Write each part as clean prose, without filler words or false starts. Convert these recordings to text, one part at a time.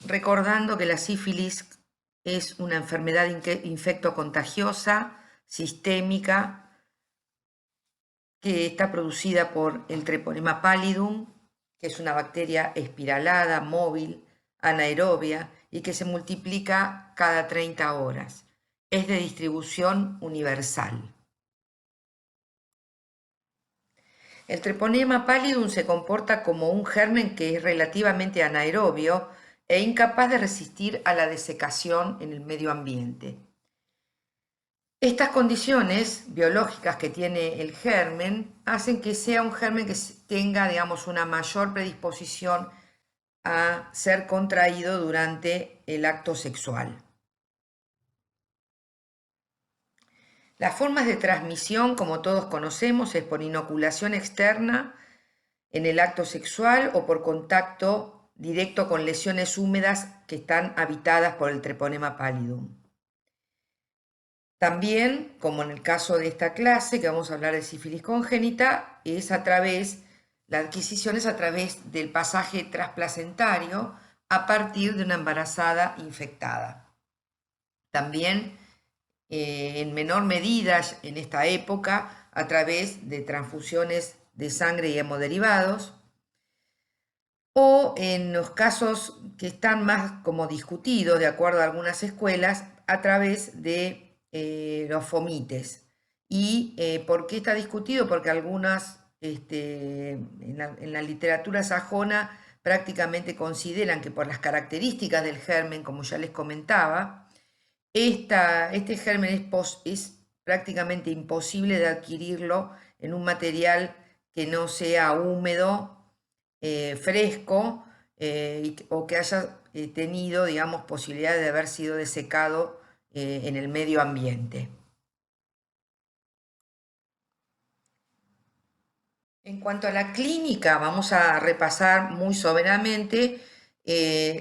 Recordando que la sífilis es una enfermedad infectocontagiosa, sistémica, que está producida por el Treponema pallidum, que es una bacteria espiralada, móvil, anaerobia y que se multiplica cada 30 horas. Es de distribución universal. El Treponema pallidum se comporta como un germen que es relativamente anaerobio e incapaz de resistir a la desecación en el medio ambiente. Estas condiciones biológicas que tiene el germen hacen que sea un germen que tenga, digamos, una mayor predisposición a ser contraído durante el acto sexual. Las formas de transmisión, como todos conocemos, es por inoculación externa en el acto sexual o por contacto directo con lesiones húmedas que están habitadas por el Treponema pallidum. También, como en el caso de esta clase, que vamos a hablar de sífilis congénita, la adquisición es a través del pasaje transplacentario a partir de una embarazada infectada. También, en menor medida en esta época, a través de transfusiones de sangre y hemoderivados, o en los casos que están más como discutidos, de acuerdo a algunas escuelas, a través de los fomites. ¿Y por qué está discutido? Porque algunas, en la literatura sajona, prácticamente consideran que por las características del germen, como ya les comentaba, este germen es prácticamente imposible de adquirirlo en un material que no sea húmedo, fresco, o que haya tenido, digamos, posibilidad de haber sido desecado en el medio ambiente. En cuanto a la clínica, vamos a repasar muy someramente.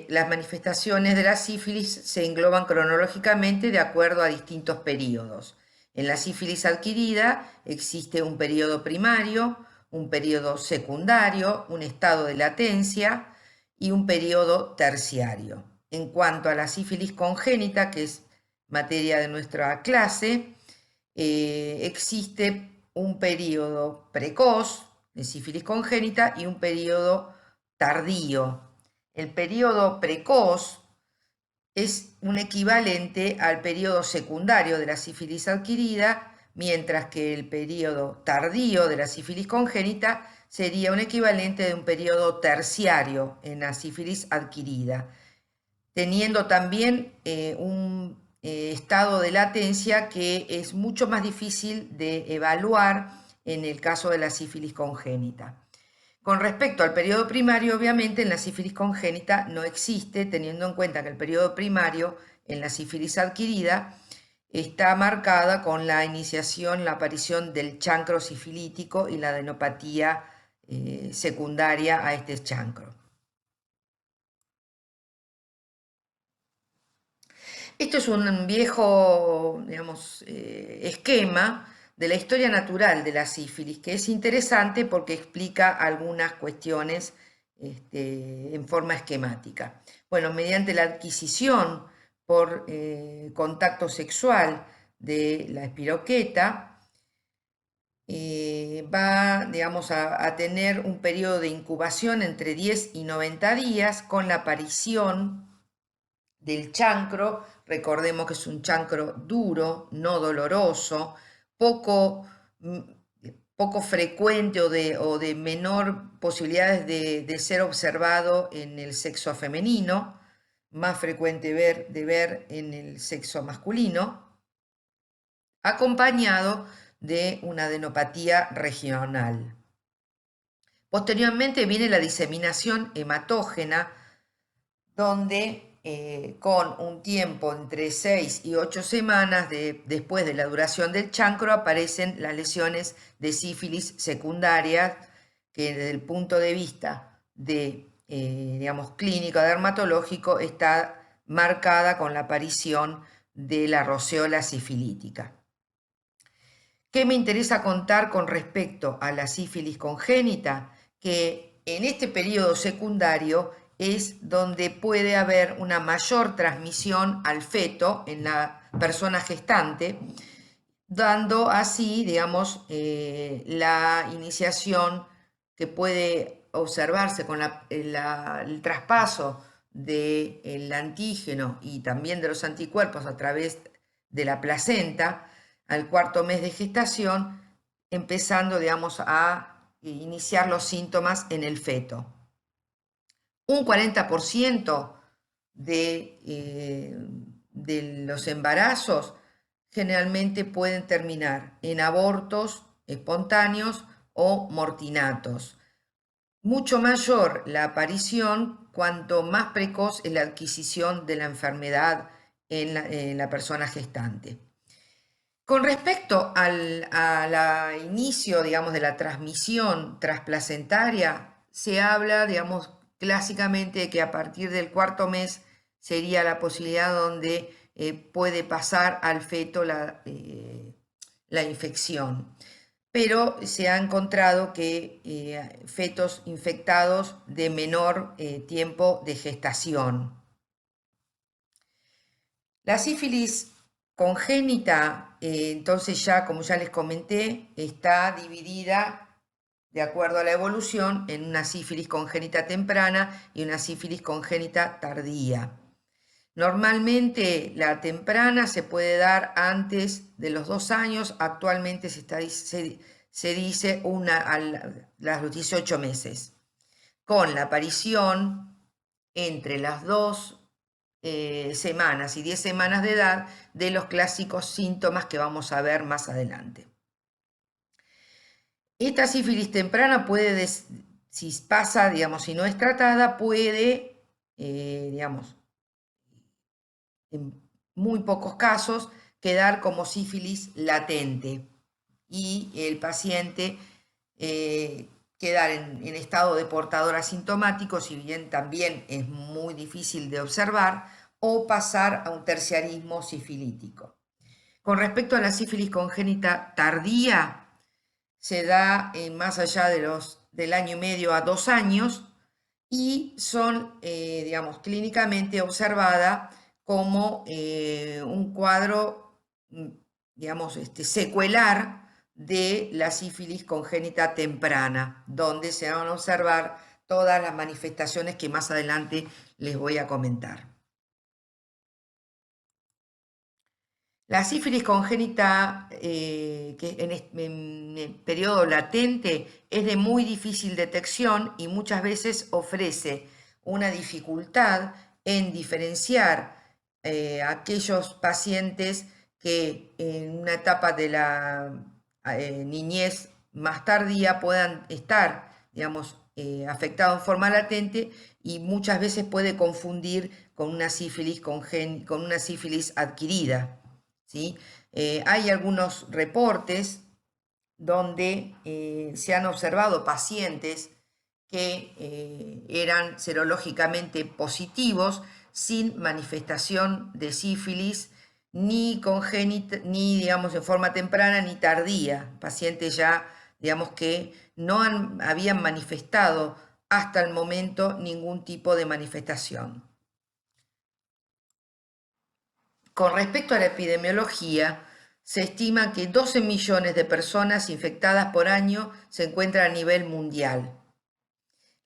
Las manifestaciones de la sífilis se engloban cronológicamente de acuerdo a distintos periodos. En la sífilis adquirida existe un periodo primario, un periodo secundario, un estado de latencia y un periodo terciario. En cuanto a la sífilis congénita, que es materia de nuestra clase, existe un periodo precoz de sífilis congénita y un periodo tardío. El periodo precoz es un equivalente al periodo secundario de la sífilis adquirida, mientras que el periodo tardío de la sífilis congénita sería un equivalente de un periodo terciario en la sífilis adquirida, teniendo también un estado de latencia que es mucho más difícil de evaluar en el caso de la sífilis congénita. Con respecto al periodo primario, obviamente en la sífilis congénita no existe, teniendo en cuenta que el periodo primario en la sífilis adquirida está marcada con la iniciación, la aparición del chancro sifilítico y la adenopatía secundaria a este chancro. Esto es un viejo, digamos, esquema de la historia natural de la sífilis, que es interesante porque explica algunas cuestiones en forma esquemática. Bueno, mediante la adquisición por contacto sexual de la espiroqueta, va, digamos, a tener un periodo de incubación entre 10 y 90 días con la aparición del chancro. Recordemos que es un chancro duro, no doloroso, poco frecuente o de menor posibilidades de ser observado en el sexo femenino, más frecuente de ver en el sexo masculino, acompañado de una adenopatía regional. Posteriormente viene la diseminación hematógena, donde con un tiempo entre 6 y 8 semanas después de la duración del chancro aparecen las lesiones de sífilis secundarias, que desde el punto de vista de, digamos, clínico dermatológico está marcada con la aparición de la roceola sifilítica. ¿Qué me interesa contar con respecto a la sífilis congénita? Que en este periodo secundario es donde puede haber una mayor transmisión al feto en la persona gestante, dando así, digamos, la iniciación que puede observarse con el traspaso del antígeno y también de los anticuerpos a través de la placenta al cuarto mes de gestación, empezando, digamos, a iniciar los síntomas en el feto. Un 40% de los embarazos generalmente pueden terminar en abortos espontáneos o mortinatos. Mucho mayor la aparición cuanto más precoz es la adquisición de la enfermedad en la persona gestante. Con respecto al inicio, digamos, de la transmisión transplacentaria, se habla, digamos, clásicamente de que a partir del cuarto mes sería la posibilidad donde puede pasar al feto la infección. Pero se ha encontrado que fetos infectados de menor tiempo de gestación. La sífilis congénita, entonces ya, como ya les comenté, está dividida de acuerdo a la evolución en una sífilis congénita temprana y una sífilis congénita tardía. Normalmente la temprana se puede dar antes de los 2 años, actualmente se dice a los 18 meses, con la aparición entre las 2 semanas y 10 semanas de edad de los clásicos síntomas que vamos a ver más adelante. Esta sífilis temprana puede, si pasa, digamos, si no es tratada, puede, digamos, en muy pocos casos, quedar como sífilis latente y el paciente quedar en estado de portador asintomático, si bien también es muy difícil de observar, o pasar a un terciarismo sifilítico. Con respecto a la sífilis congénita tardía, se da más allá del año y medio a 2 años y son, digamos, clínicamente observada como un cuadro, digamos, secuelar de la sífilis congénita temprana, donde se van a observar todas las manifestaciones que más adelante les voy a comentar. La sífilis congénita que en el periodo latente es de muy difícil detección y muchas veces ofrece una dificultad en diferenciar aquellos pacientes que en una etapa de la niñez más tardía puedan estar, digamos, afectados en forma latente y muchas veces puede confundir con una sífilis, con una sífilis adquirida. ¿Sí? Hay algunos reportes donde se han observado pacientes que eran serológicamente positivos sin manifestación de sífilis ni congénita, ni digamos en forma temprana ni tardía, pacientes ya digamos que no habían manifestado hasta el momento ningún tipo de manifestación. Con respecto a la epidemiología, se estima que 12 millones de personas infectadas por año se encuentran a nivel mundial.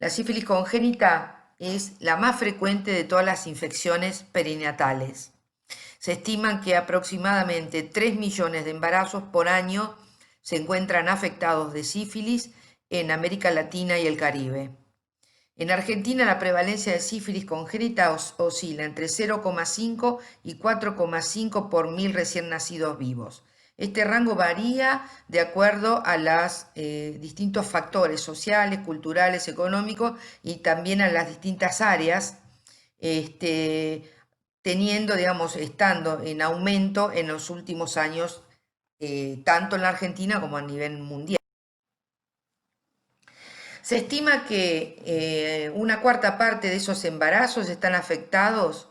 La sífilis congénita es la más frecuente de todas las infecciones perinatales. Se estima que aproximadamente 3 millones de embarazos por año se encuentran afectados de sífilis en América Latina y el Caribe. En Argentina la prevalencia de sífilis congénita oscila entre 0,5 y 4,5 por 1000 recién nacidos vivos. Este rango varía de acuerdo a los distintos factores sociales, culturales, económicos y también a las distintas áreas, teniendo, digamos, estando en aumento en los últimos años, tanto en la Argentina como a nivel mundial. Se estima que una cuarta parte de esos embarazos están afectados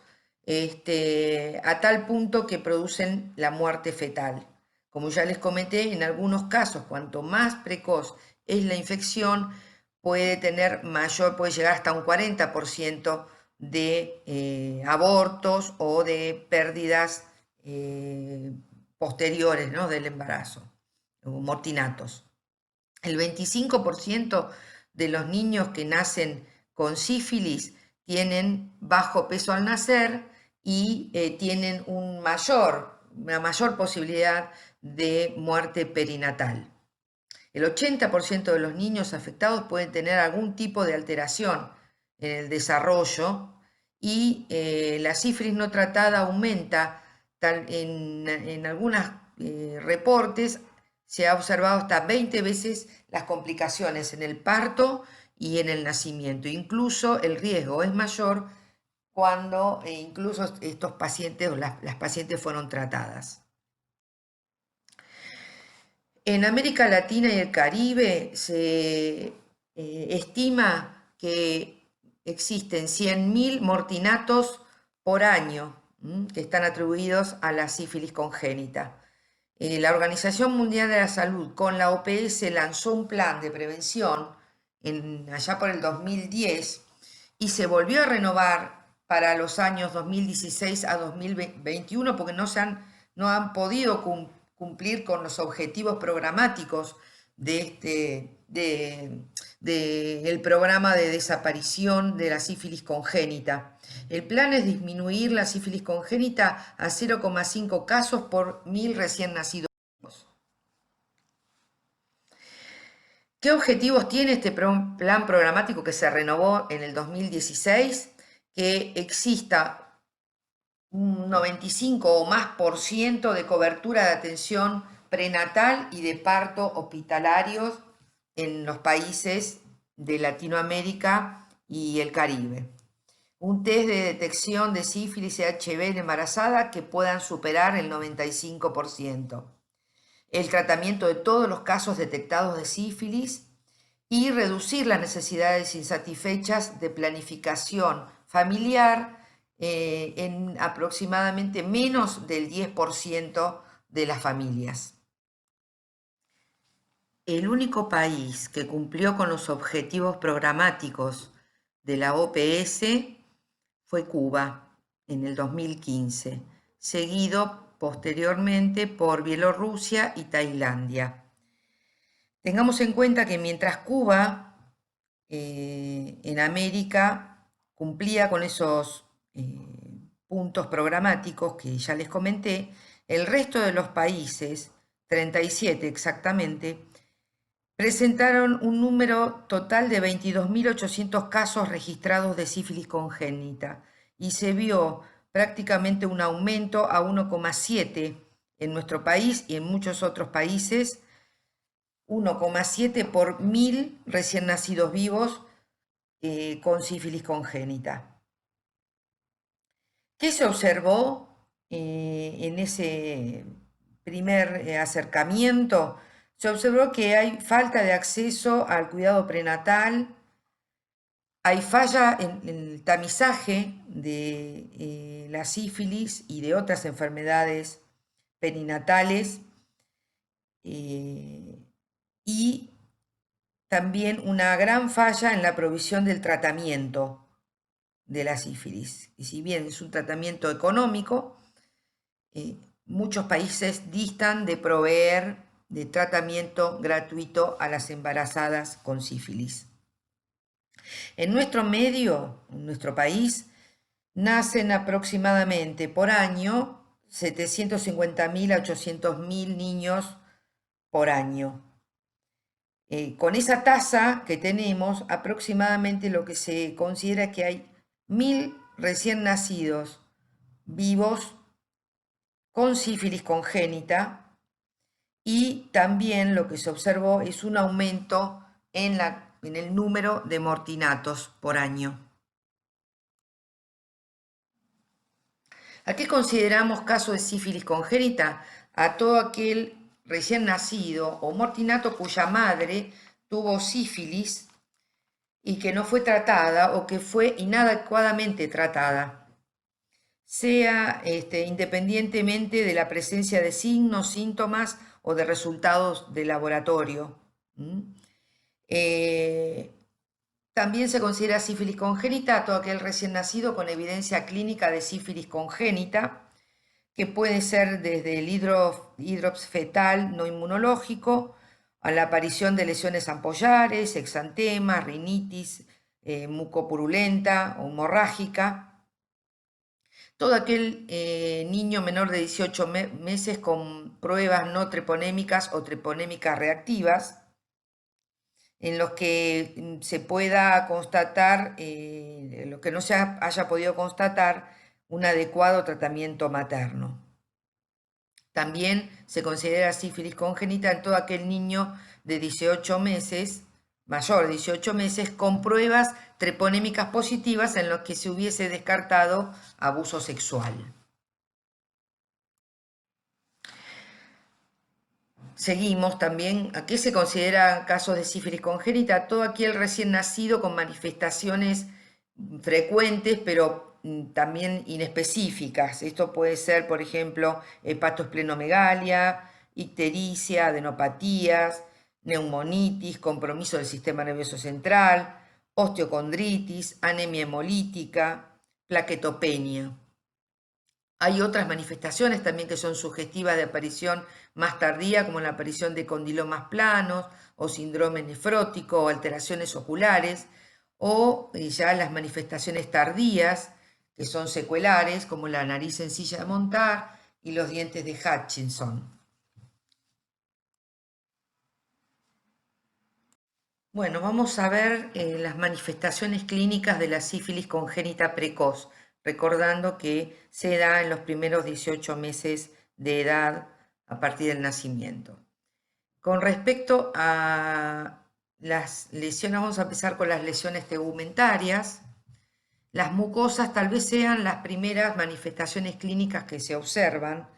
a tal punto que producen la muerte fetal. Como ya les comenté, en algunos casos, cuanto más precoz es la infección, puede llegar hasta un 40% de abortos o de pérdidas posteriores, ¿no?, del embarazo, o mortinatos. El 25% de los niños que nacen con sífilis tienen bajo peso al nacer y tienen una mayor posibilidad de muerte perinatal. El 80% de los niños afectados pueden tener algún tipo de alteración en el desarrollo y la sífilis no tratada aumenta. En algunos reportes se ha observado hasta 20 veces las complicaciones en el parto y en el nacimiento. Incluso el riesgo es mayor cuando incluso estos pacientes o las pacientes fueron tratadas. En América Latina y el Caribe se estima que existen 100.000 mortinatos por año que están atribuidos a la sífilis congénita. La Organización Mundial de la Salud con la OPS lanzó un plan de prevención allá por el 2010 y se volvió a renovar para los años 2016 a 2021 porque no han podido cumplir con los objetivos programáticos del programa de desaparición de la sífilis congénita. El plan es disminuir la sífilis congénita a 0,5 casos por 1.000 recién nacidos. ¿Qué objetivos tiene este plan programático que se renovó en el 2016? Que exista un 95 o más por ciento de cobertura de atención prenatal y de parto hospitalarios en los países de Latinoamérica y el Caribe. Un test de detección de sífilis y HIV en embarazada que puedan superar el 95%. El tratamiento de todos los casos detectados de sífilis y reducir las necesidades insatisfechas de planificación familiar en aproximadamente menos del 10% de las familias. El único país que cumplió con los objetivos programáticos de la OPS fue Cuba en el 2015, seguido posteriormente por Bielorrusia y Tailandia. Tengamos en cuenta que mientras Cuba en América cumplía con esos puntos programáticos que ya les comenté, el resto de los países, 37 exactamente, presentaron un número total de 22.800 casos registrados de sífilis congénita y se vio prácticamente un aumento a 1,7 en nuestro país y en muchos otros países, 1,7 por 1.000 recién nacidos vivos con sífilis congénita. ¿Qué se observó en ese primer acercamiento? Se observó que hay falta de acceso al cuidado prenatal, hay falla en el tamizaje de la sífilis y de otras enfermedades perinatales y también una gran falla en la provisión del tratamiento de la sífilis. Y si bien es un tratamiento económico, muchos países distan de proveer de tratamiento gratuito a las embarazadas con sífilis. En nuestro medio, en nuestro país, nacen aproximadamente por año 750.000 a 800.000 niños por año. Con esa tasa que tenemos, aproximadamente lo que se considera que hay 1.000 recién nacidos vivos con sífilis congénita y también lo que se observó es un aumento en el número de mortinatos por año. ¿A qué consideramos caso de sífilis congénita? A todo aquel recién nacido o mortinato cuya madre tuvo sífilis y que no fue tratada o que fue inadecuadamente tratada, sea independientemente de la presencia de signos, síntomas o de resultados de laboratorio. También se considera sífilis congénita a todo aquel recién nacido con evidencia clínica de sífilis congénita, que puede ser desde el hidrops fetal no inmunológico a la aparición de lesiones ampollares, exantema, rinitis, mucopurulenta o hemorrágica. Todo aquel niño menor de 18 meses con pruebas no treponémicas o treponémicas reactivas, en los que se pueda constatar, lo que no se haya podido constatar, un adecuado tratamiento materno. También se considera sífilis congénita en todo aquel niño de 18 meses, mayor de 18 meses, con pruebas treponémicas positivas en los que se hubiese descartado abuso sexual. Seguimos también, ¿a qué se considera casos de sífilis congénita? Todo aquel recién nacido con manifestaciones frecuentes, pero también inespecíficas. Esto puede ser, por ejemplo, hepatoesplenomegalia, ictericia, adenopatías, neumonitis, compromiso del sistema nervioso central, osteocondritis, anemia hemolítica, plaquetopenia. Hay otras manifestaciones también que son sugestivas de aparición más tardía, como la aparición de condilomas planos o síndrome nefrótico o alteraciones oculares, o ya las manifestaciones tardías, que son secuelares, como la nariz sencilla de montar y los dientes de Hutchinson. Bueno, vamos a ver las manifestaciones clínicas de la sífilis congénita precoz, recordando que se da en los primeros 18 meses de edad a partir del nacimiento. Con respecto a las lesiones, vamos a empezar con las lesiones tegumentarias. Las mucosas tal vez sean las primeras manifestaciones clínicas que se observan,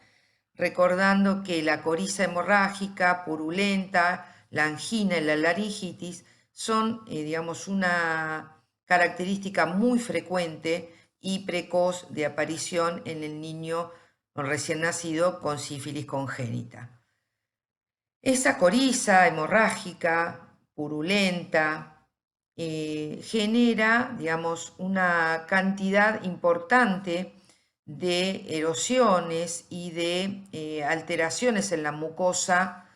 recordando que la coriza hemorrágica, purulenta, la angina y la laringitis son, digamos, una característica muy frecuente y precoz de aparición en el niño recién nacido con sífilis congénita. Esa coriza hemorrágica, purulenta, genera, digamos, una cantidad importante de erosiones y de alteraciones en la mucosa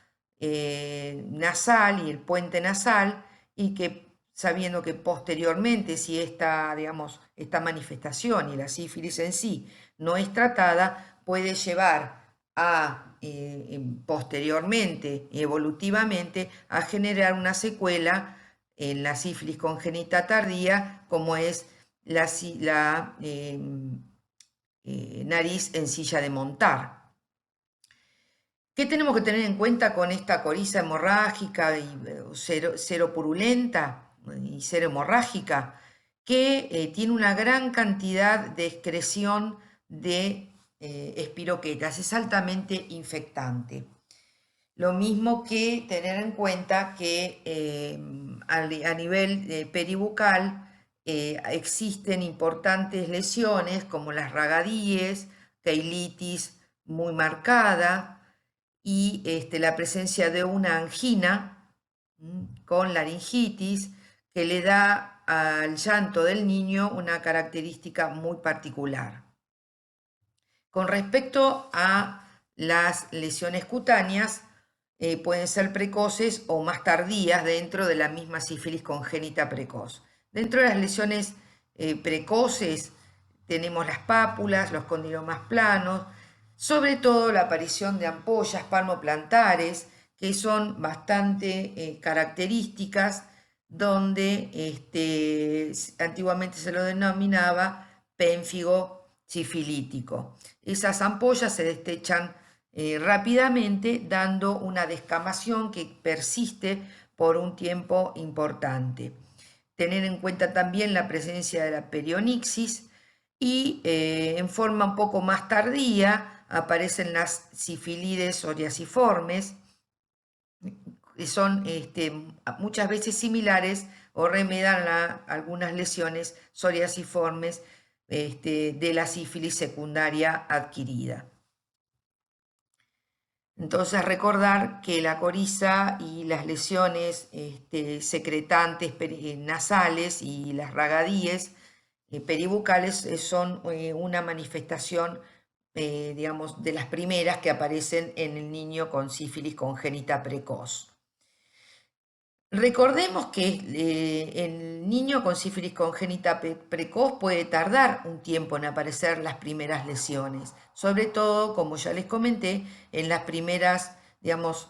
nasal y el puente nasal, y que sabiendo que posteriormente, si esta manifestación y la sífilis en sí no es tratada, puede llevar a posteriormente, evolutivamente, a generar una secuela en la sífilis congénita tardía, como es la nariz en silla de montar. ¿Qué tenemos que tener en cuenta con esta coriza hemorrágica y seropurulenta y serohemorrágica? Que tiene una gran cantidad de excreción de espiroquetas, es altamente infectante. Lo mismo que tener en cuenta que a nivel peribucal existen importantes lesiones como las ragadíes, keilitis muy marcada y la presencia de una angina con laringitis que le da al llanto del niño una característica muy particular. Con respecto a las lesiones cutáneas, pueden ser precoces o más tardías dentro de la misma sífilis congénita precoz. Dentro de las lesiones precoces tenemos las pápulas, los condilomas planos, sobre todo la aparición de ampollas palmoplantares, que son bastante características, donde antiguamente se lo denominaba pénfigo sifilítico. Esas ampollas se destechan rápidamente, dando una descamación que persiste por un tiempo importante. Tener en cuenta también la presencia de la perionixis y en forma un poco más tardía aparecen las sifilides psoriasiformes, que son muchas veces similares o remedan a algunas lesiones psoriasiformes de la sífilis secundaria adquirida. Entonces recordar que la coriza y las lesiones secretantes nasales y las ragadíes peribucales son una manifestación, digamos, de las primeras que aparecen en el niño con sífilis congénita precoz. Recordemos que el niño con sífilis congénita precoz puede tardar un tiempo en aparecer las primeras lesiones, sobre todo, como ya les comenté, en las primeras, digamos,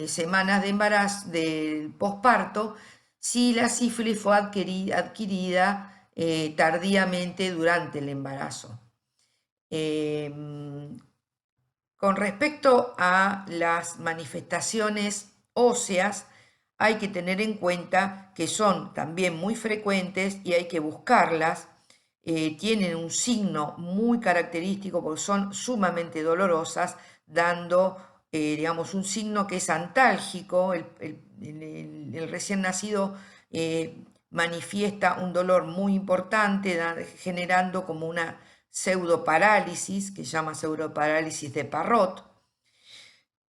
semanas de embarazo, del posparto, si la sífilis fue adquirida tardíamente durante el embarazo. Con respecto a las manifestaciones óseas, hay que tener en cuenta que son también muy frecuentes y hay que buscarlas. Tienen un signo muy característico porque son sumamente dolorosas, dando, digamos, un signo que es antálgico. El recién nacido manifiesta un dolor muy importante, generando como una pseudoparálisis, que se llama pseudoparálisis de Parrot,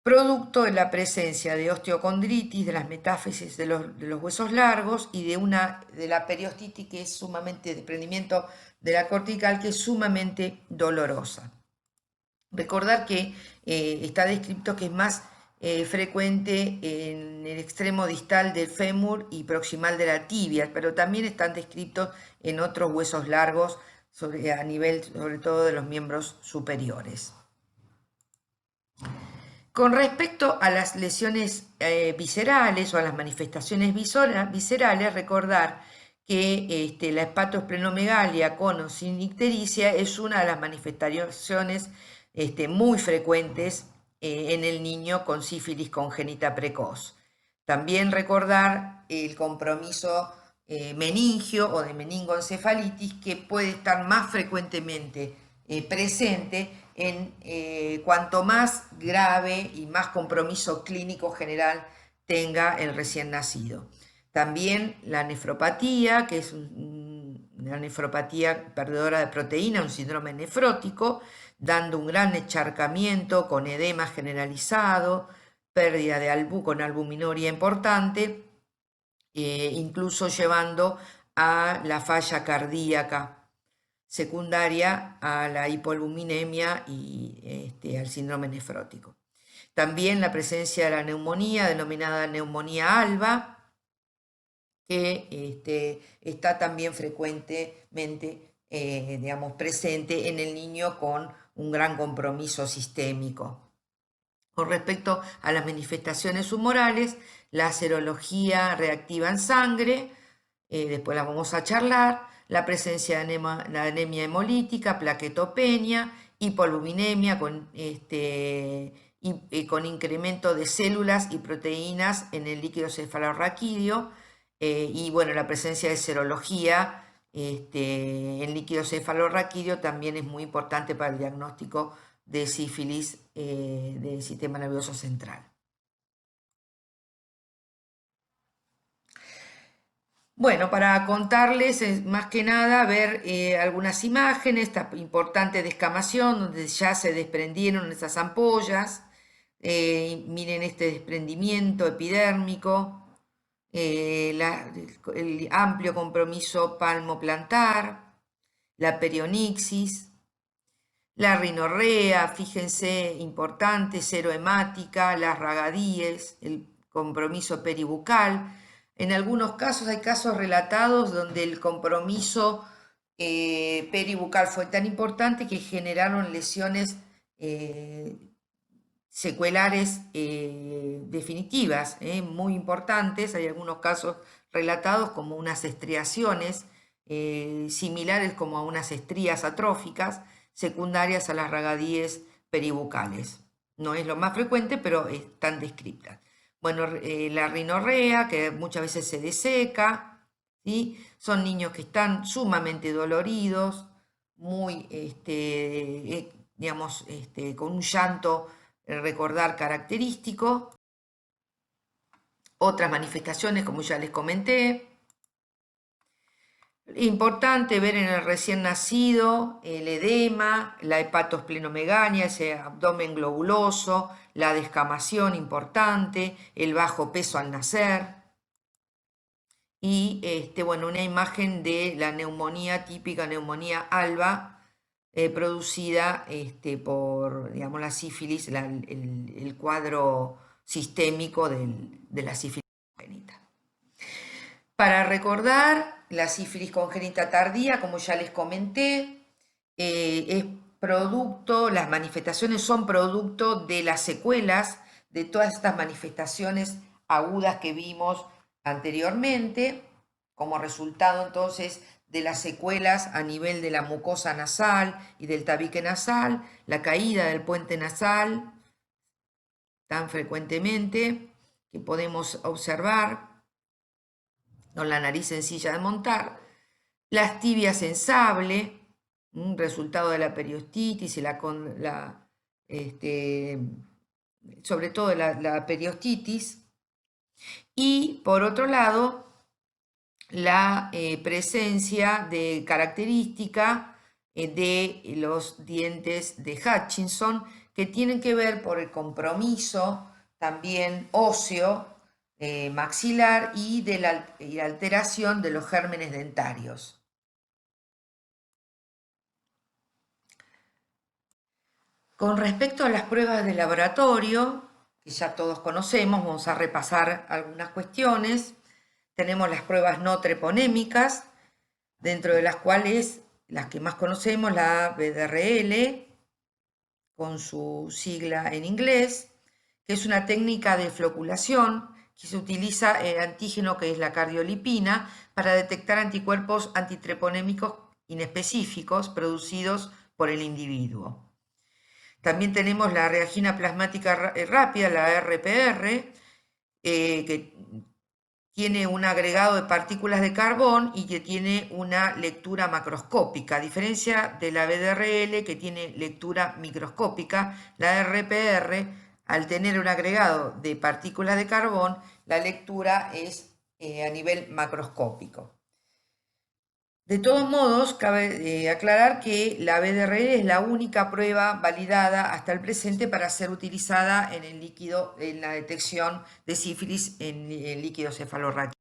producto de la presencia de osteocondritis, de las metáfisis de los huesos largos y de la periostitis, que es sumamente, desprendimiento de la cortical, que es sumamente dolorosa. Recordar que está descrito que es más frecuente en el extremo distal del fémur y proximal de la tibia, pero también están descritos en otros huesos largos, a nivel sobre todo de los miembros superiores. Con respecto a las lesiones viscerales o a las manifestaciones viscerales, recordar que la hepatosplenomegalia con o sin ictericia es una de las manifestaciones muy frecuentes en el niño con sífilis congénita precoz. También recordar el compromiso meningio o de meningoencefalitis, que puede estar más frecuentemente presente en cuanto más grave y más compromiso clínico general tenga el recién nacido. También la nefropatía, que es una nefropatía perdedora de proteína, un síndrome nefrótico, dando un gran encharcamiento con edema generalizado, pérdida con albuminuria importante, incluso llevando a la falla cardíaca secundaria a la hipoalbuminemia y al síndrome nefrótico. También la presencia de la neumonía, denominada neumonía alba, que está también frecuentemente digamos, presente en el niño con un gran compromiso sistémico. Con respecto a las manifestaciones humorales, la serología reactiva en sangre, después la vamos a charlar, la presencia de la anemia hemolítica, plaquetopenia, hipoalbuminemia con incremento de células y proteínas en el líquido cefalorraquídeo, y bueno, la presencia de serología en líquido cefalorraquídeo también es muy importante para el diagnóstico de sífilis del sistema nervioso central. Bueno, para contarles, más que nada, ver algunas imágenes, esta importante descamación donde ya se desprendieron esas ampollas. Miren este desprendimiento epidérmico, el amplio compromiso palmoplantar, la perionixis, la rinorrea, fíjense, importante, serohemática, las ragadíes, el compromiso peribucal. En algunos casos hay casos relatados donde el compromiso peribucal fue tan importante que generaron lesiones secuelares definitivas, muy importantes. Hay algunos casos relatados como unas estriaciones similares como a unas estrías atróficas secundarias a las ragadíes peribucales. No es lo más frecuente, pero están descritas. Bueno, la rinorrea, que muchas veces se deseca, ¿sí? Son niños que están sumamente doloridos, muy, digamos, con un llanto, recordar característico. Otras manifestaciones, como ya les comenté. Importante ver en el recién nacido el edema, la hepatosplenomegalia, ese abdomen globuloso, la descamación importante, el bajo peso al nacer y bueno, una imagen de la neumonía típica, neumonía alba, producida por, digamos, la sífilis, el cuadro sistémico de la sífilis congénita. Para recordar, la sífilis congénita tardía, como ya les comenté, es producto, las manifestaciones son producto de las secuelas de todas estas manifestaciones agudas que vimos anteriormente, como resultado entonces de las secuelas a nivel de la mucosa nasal y del tabique nasal, la caída del puente nasal tan frecuentemente que podemos observar con la nariz sencilla de montar, las tibias en sable, un resultado de la periostitis y sobre todo la periostitis, y por otro lado, la presencia de característica de los dientes de Hutchinson, que tienen que ver por el compromiso también óseo, maxilar y de la alteración de los gérmenes dentarios. Con respecto a las pruebas de laboratorio, que ya todos conocemos, vamos a repasar algunas cuestiones. Tenemos las pruebas no treponémicas, dentro de las cuales las que más conocemos, la BDRL, con su sigla en inglés, que es una técnica de floculación que se utiliza el antígeno que es la cardiolipina para detectar anticuerpos antitreponémicos inespecíficos producidos por el individuo. También tenemos la reacción plasmática rápida, la RPR, que tiene un agregado de partículas de carbón y que tiene una lectura macroscópica, a diferencia de la BDRL que tiene lectura microscópica. La RPR, al tener un agregado de partículas de carbón, la lectura es a nivel macroscópico. De todos modos, cabe aclarar que la BDRL es la única prueba validada hasta el presente para ser utilizada en el líquido, en la detección de sífilis en el líquido cefalorraquídeo.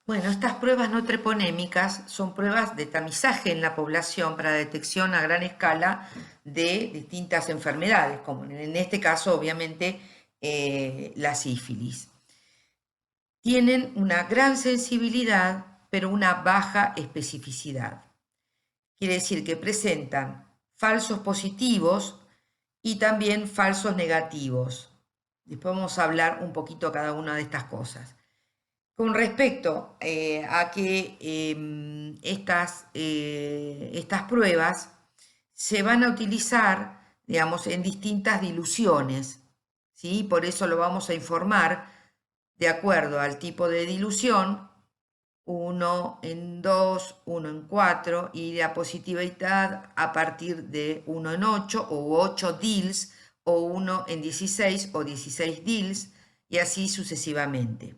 Bueno, estas pruebas no treponémicas son pruebas de tamizaje en la población para detección a gran escala de distintas enfermedades, como en este caso, obviamente, la sífilis. Tienen una gran sensibilidad, pero una baja especificidad. Quiere decir que presentan falsos positivos y también falsos negativos. Después vamos a hablar un poquito cada una de estas cosas. Con respecto a que estas pruebas se van a utilizar, digamos, en distintas diluciones, ¿sí? Por eso lo vamos a informar de acuerdo al tipo de dilución, 1 en 2, 1 en 4, y la positividad a partir de 1 en 8 o 8 DILs, o 1 en 16 o 16 DILs, y así sucesivamente.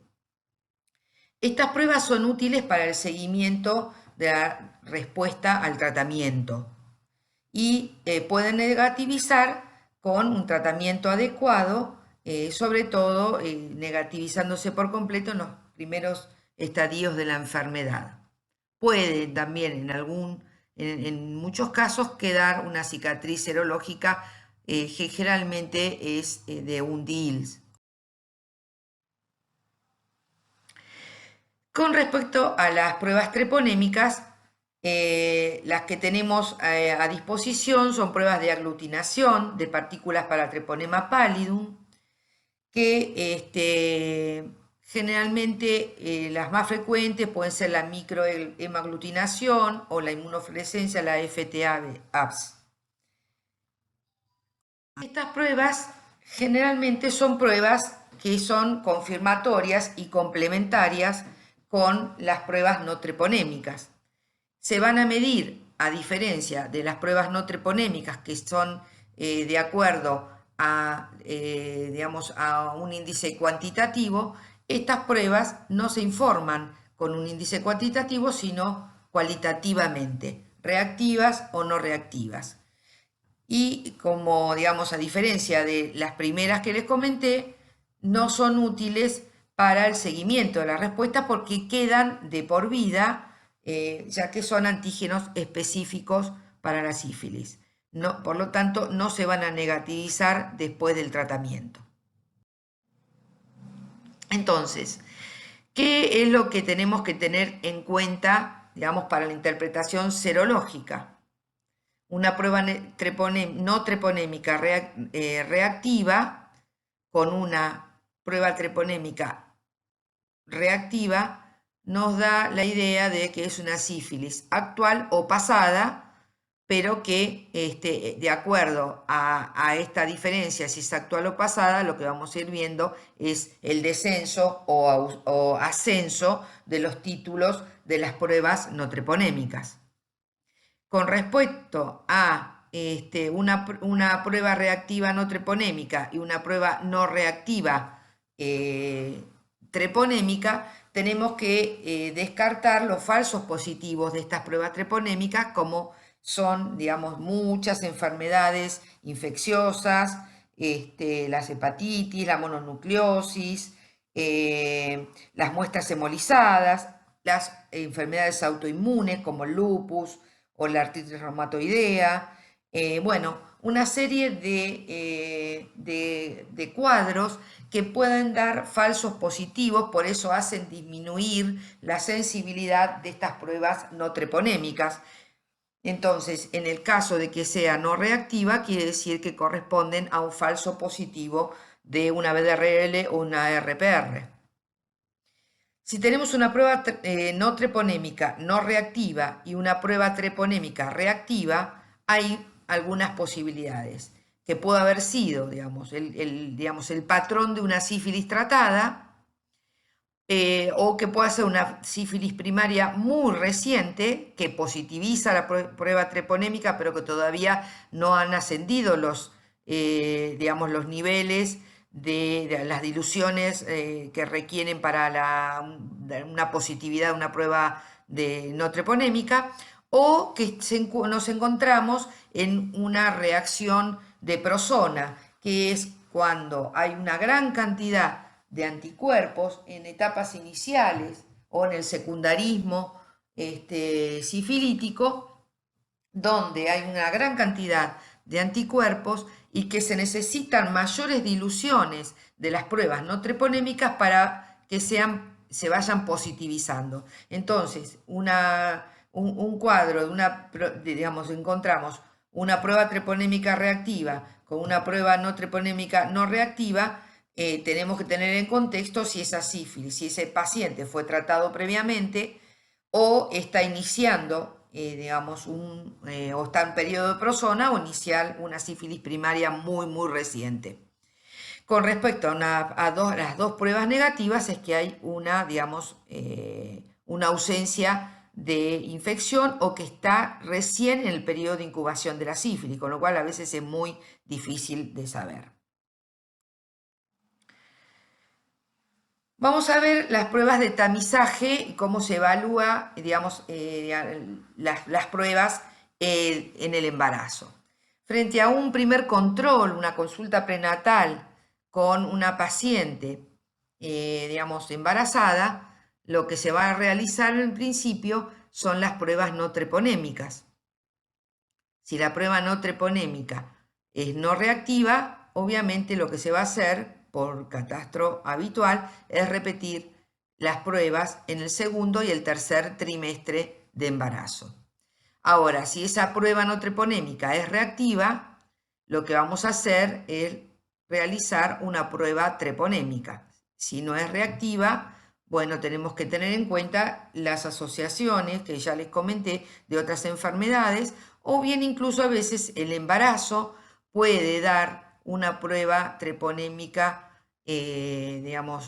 Estas pruebas son útiles para el seguimiento de la respuesta al tratamiento y pueden negativizar con un tratamiento adecuado, sobre todo negativizándose por completo en los primeros estadios de la enfermedad. Puede también en muchos casos quedar una cicatriz serológica que generalmente es de un DILS. Con respecto a las pruebas treponémicas, las que tenemos a disposición son pruebas de aglutinación de partículas para treponema pallidum, que generalmente las más frecuentes pueden ser la microhemaglutinación o la inmunofluorescencia, la FTA-ABS. Estas pruebas generalmente son pruebas que son confirmatorias y complementarias con las pruebas no treponémicas. Se van a medir, a diferencia de las pruebas no treponémicas, que son de acuerdo a, digamos, a un índice cuantitativo. Estas pruebas no se informan con un índice cuantitativo, sino cualitativamente, reactivas o no reactivas. Y como, digamos, a diferencia de las primeras que les comenté, no son útiles para el seguimiento de la respuesta porque quedan de por vida, ya que son antígenos específicos para la sífilis. No, por lo tanto, no se van a negativizar después del tratamiento. Entonces, ¿qué es lo que tenemos que tener en cuenta, digamos, para la interpretación serológica? Una prueba no treponémica reactiva con una prueba treponémica reactiva nos da la idea de que es una sífilis actual o pasada, pero que de acuerdo a esta diferencia, si es actual o pasada, lo que vamos a ir viendo es el descenso o ascenso de los títulos de las pruebas no treponémicas. Con respecto a una prueba reactiva no treponémica y una prueba no reactiva treponémica, tenemos que descartar los falsos positivos de estas pruebas treponémicas, como son, digamos, muchas enfermedades infecciosas, las hepatitis, la mononucleosis, las muestras hemolizadas, las enfermedades autoinmunes como el lupus o la artritis reumatoidea, bueno, una serie de cuadros que pueden dar falsos positivos, por eso hacen disminuir la sensibilidad de estas pruebas no treponémicas. Entonces, en el caso de que sea no reactiva, quiere decir que corresponden a un falso positivo de una BDRL o una RPR. Si tenemos una prueba no treponémica no reactiva y una prueba treponémica reactiva, hay algunas posibilidades. Que puede haber sido, digamos, el patrón de una sífilis tratada, o que pueda ser una sífilis primaria muy reciente que positiviza la prueba treponémica, pero que todavía no han ascendido los niveles de las diluciones que requieren para una positividad de una prueba no treponémica, o que nos encontramos en una reacción de prosona, que es cuando hay una gran cantidad de anticuerpos en etapas iniciales o en el secundarismo sifilítico, donde hay una gran cantidad de anticuerpos y que se necesitan mayores diluciones de las pruebas no treponémicas para que se vayan positivizando. Entonces, un cuadro digamos, encontramos una prueba treponémica reactiva con una prueba no treponémica no reactiva. Tenemos que tener en contexto si esa sífilis, si ese paciente fue tratado previamente o está iniciando, digamos, o está en periodo de prosona o inicial una sífilis primaria muy, muy reciente. Con respecto a las dos pruebas negativas es que hay digamos, una ausencia de infección o que está recién en el periodo de incubación de la sífilis, con lo cual a veces es muy difícil de saber. Vamos a ver las pruebas de tamizaje y cómo se evalúa, digamos, las pruebas en el embarazo. Frente a un primer control, una consulta prenatal con una paciente, digamos, embarazada, lo que se va a realizar en principio son las pruebas no treponémicas. Si la prueba no treponémica es no reactiva, obviamente lo que se va a hacer por catastro habitual es repetir las pruebas en el segundo y el tercer trimestre de embarazo. Ahora, si esa prueba no treponémica es reactiva, lo que vamos a hacer es realizar una prueba treponémica. Si no es reactiva, bueno, tenemos que tener en cuenta las asociaciones que ya les comenté de otras enfermedades, o bien incluso a veces el embarazo puede dar una prueba treponémica,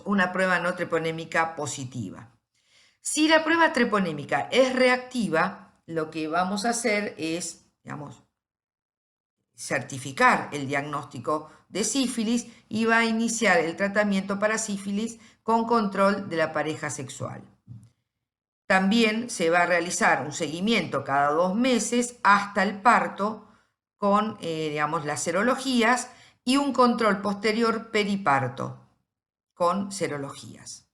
una prueba no treponémica positiva. Si la prueba treponémica es reactiva, lo que vamos a hacer es, certificar el diagnóstico de sífilis y va a iniciar el tratamiento para sífilis con control de la pareja sexual. También se va a realizar un seguimiento cada 2 meses hasta el parto con, las serologías y un control posterior periparto con serologías.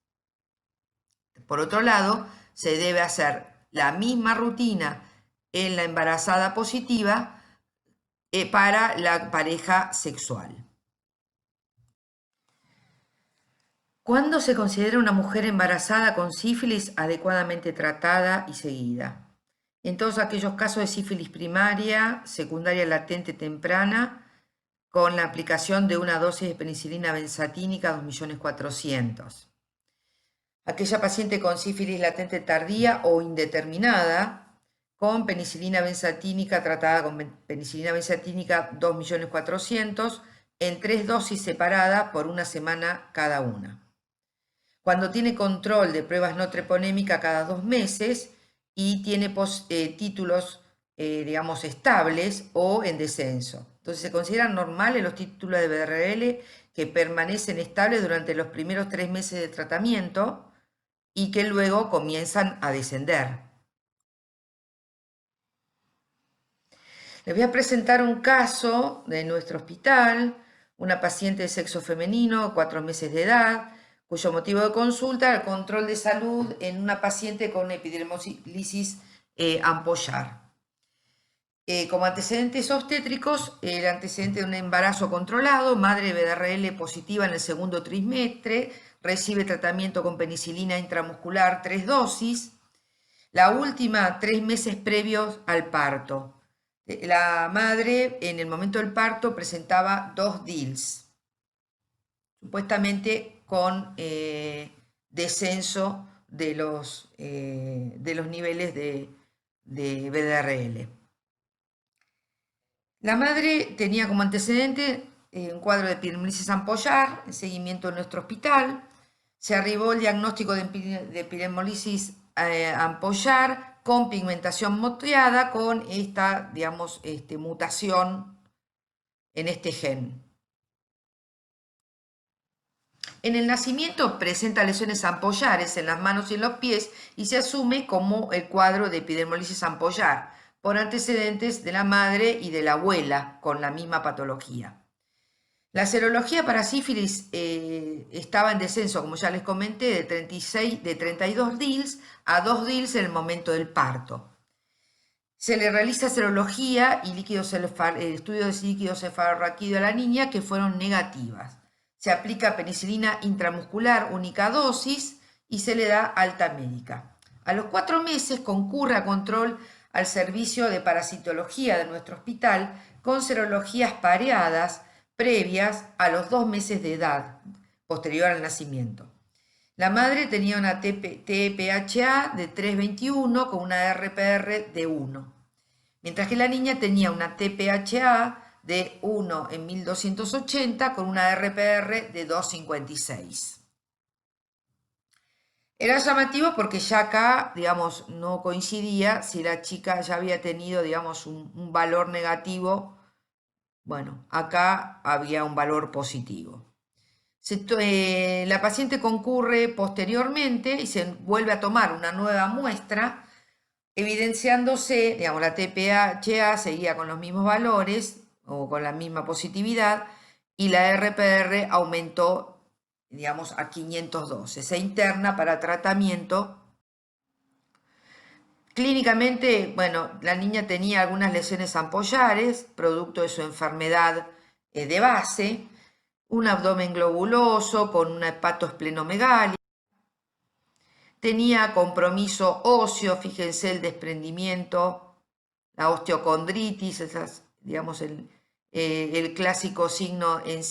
Por otro lado, se debe hacer la misma rutina en la embarazada positiva para la pareja sexual. ¿Cuándo se considera una mujer embarazada con sífilis adecuadamente tratada y seguida? En todos aquellos casos de sífilis primaria, secundaria latente temprana, con la aplicación de una dosis de penicilina benzatínica 2.400.000. Aquella paciente con sífilis latente tardía o indeterminada, con penicilina benzatínica tratada con penicilina benzatínica 2.400.000 en 3 dosis separadas por 1 semana cada una. Cuando tiene control de pruebas no treponémicas cada 2 meses y tiene títulos, estables o en descenso. Entonces se consideran normales los títulos de BRL que permanecen estables durante los primeros 3 meses de tratamiento y que luego comienzan a descender. Les voy a presentar un caso de nuestro hospital, una paciente de sexo femenino, 4 meses de edad, cuyo motivo de consulta era el control de salud en una paciente con epidermolisis ampollar. Como antecedentes obstétricos, el antecedente de un embarazo controlado, madre BRL positiva en el segundo trimestre, recibe tratamiento con penicilina intramuscular 3 dosis, la última 3 meses previos al parto. La madre en el momento del parto presentaba 2 DILs, supuestamente con descenso de los niveles de BDRL. La madre tenía como antecedente un cuadro de epidermolisis ampollar, en seguimiento en nuestro hospital. Se arribó el diagnóstico de epidermolisis ampollar con pigmentación moteada con esta, mutación en este gen. En el nacimiento presenta lesiones ampollares en las manos y en los pies y se asume como el cuadro de epidermolisis ampollar por antecedentes de la madre y de la abuela con la misma patología. La serología para sífilis estaba en descenso, como ya les comenté, de 32 DILs a 2 DILs en el momento del parto. Se le realiza serología y estudios de líquido cefalorraquídeo a la niña que fueron negativas. Se aplica penicilina intramuscular única dosis y se le da alta médica. A los 4 meses concurre a control al servicio de parasitología de nuestro hospital con serologías pareadas previas a los 2 meses de edad, posterior al nacimiento. La madre tenía una TPHA de 321 con una RPR de 1, mientras que la niña tenía una TPHA de 1 en 1280 con una RPR de 256. Era llamativo porque ya acá, no coincidía si la chica ya había tenido, un valor negativo. Bueno, acá había un valor positivo. La paciente concurre posteriormente y se vuelve a tomar una nueva muestra, evidenciándose, la TPHA seguía con los mismos valores o con la misma positividad y la RPR aumentó, a 512. Se interna para tratamiento. Clínicamente, la niña tenía algunas lesiones ampollares, producto de su enfermedad de base, un abdomen globuloso con una hepatoesplenomegalia, tenía compromiso óseo, fíjense el desprendimiento, la osteocondritis, el clásico signo en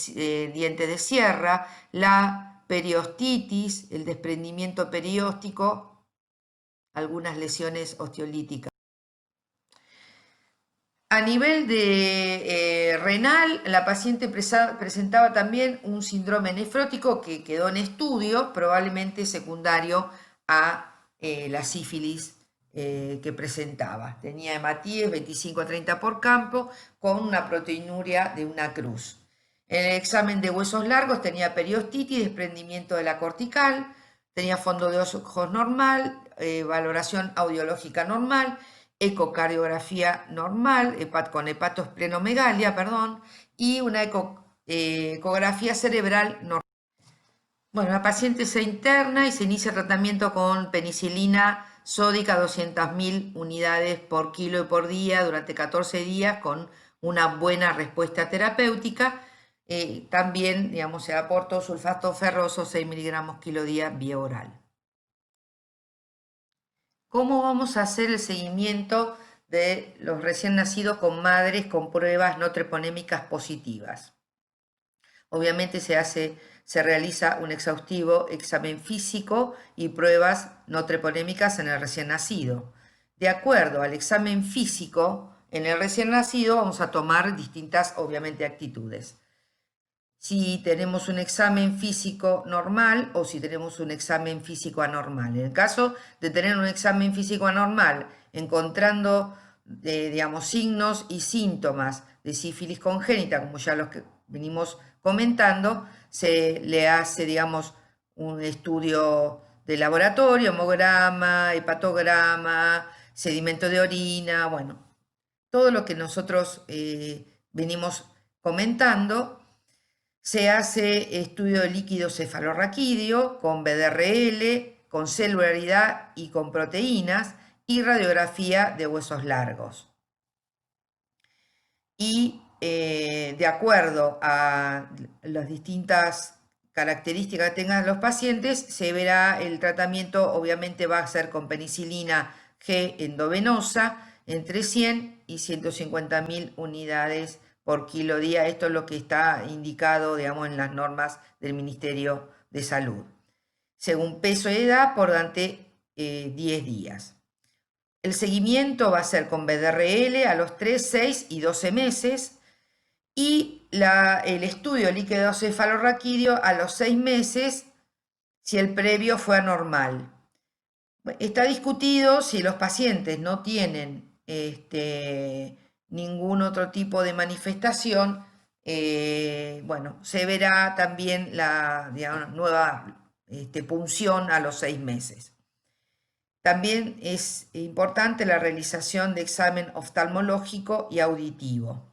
diente de sierra, la periostitis, el desprendimiento perióstico, algunas lesiones osteolíticas. A nivel de renal, la paciente presentaba también un síndrome nefrótico que quedó en estudio, probablemente secundario a la sífilis que presentaba. Tenía hematíes 25 a 30 por campo con una proteinuria de una cruz. En el examen de huesos largos tenía periostitis, desprendimiento de la cortical, tenía fondo de ojos normal, valoración audiológica normal, ecocardiografía normal, con hepatosplenomegalia, perdón, y una ecografía cerebral normal. Bueno, la paciente se interna y se inicia tratamiento con penicilina sódica 200.000 unidades por kilo y por día durante 14 días con una buena respuesta terapéutica. También, digamos, se aportó sulfato ferroso 6 miligramos kilo día vía oral. ¿Cómo vamos a hacer el seguimiento de los recién nacidos con madres con pruebas no treponémicas positivas? Obviamente se realiza un exhaustivo examen físico y pruebas no treponémicas en el recién nacido. De acuerdo al examen físico, en el recién nacido vamos a tomar distintas, obviamente, actitudes. Si tenemos un examen físico normal o si tenemos un examen físico anormal. En el caso de tener un examen físico anormal, encontrando, digamos, signos y síntomas de sífilis congénita, como ya los que venimos comentando, se le hace, digamos, un estudio de laboratorio, hemograma, hepatograma, sedimento de orina, bueno, todo lo que nosotros venimos comentando. Se hace estudio de líquido cefalorraquídeo con BDRL, con celularidad y con proteínas y radiografía de huesos largos. Y de acuerdo a las distintas características que tengan los pacientes, se verá el tratamiento, obviamente va a ser con penicilina G endovenosa entre 100 y 150.000 unidades por kilo día. Esto es lo que está indicado, digamos, en las normas del Ministerio de Salud. Según peso y edad, por durante 10 días. El seguimiento va a ser con BDRL a los 3, 6 y 12 meses y el estudio líquido cefalorraquídeo a los 6 meses si el previo fue anormal. Está discutido si los pacientes no tienen ningún otro tipo de manifestación. Bueno, se verá también la, digamos, nueva punción a los 6 meses. También es importante la realización de examen oftalmológico y auditivo.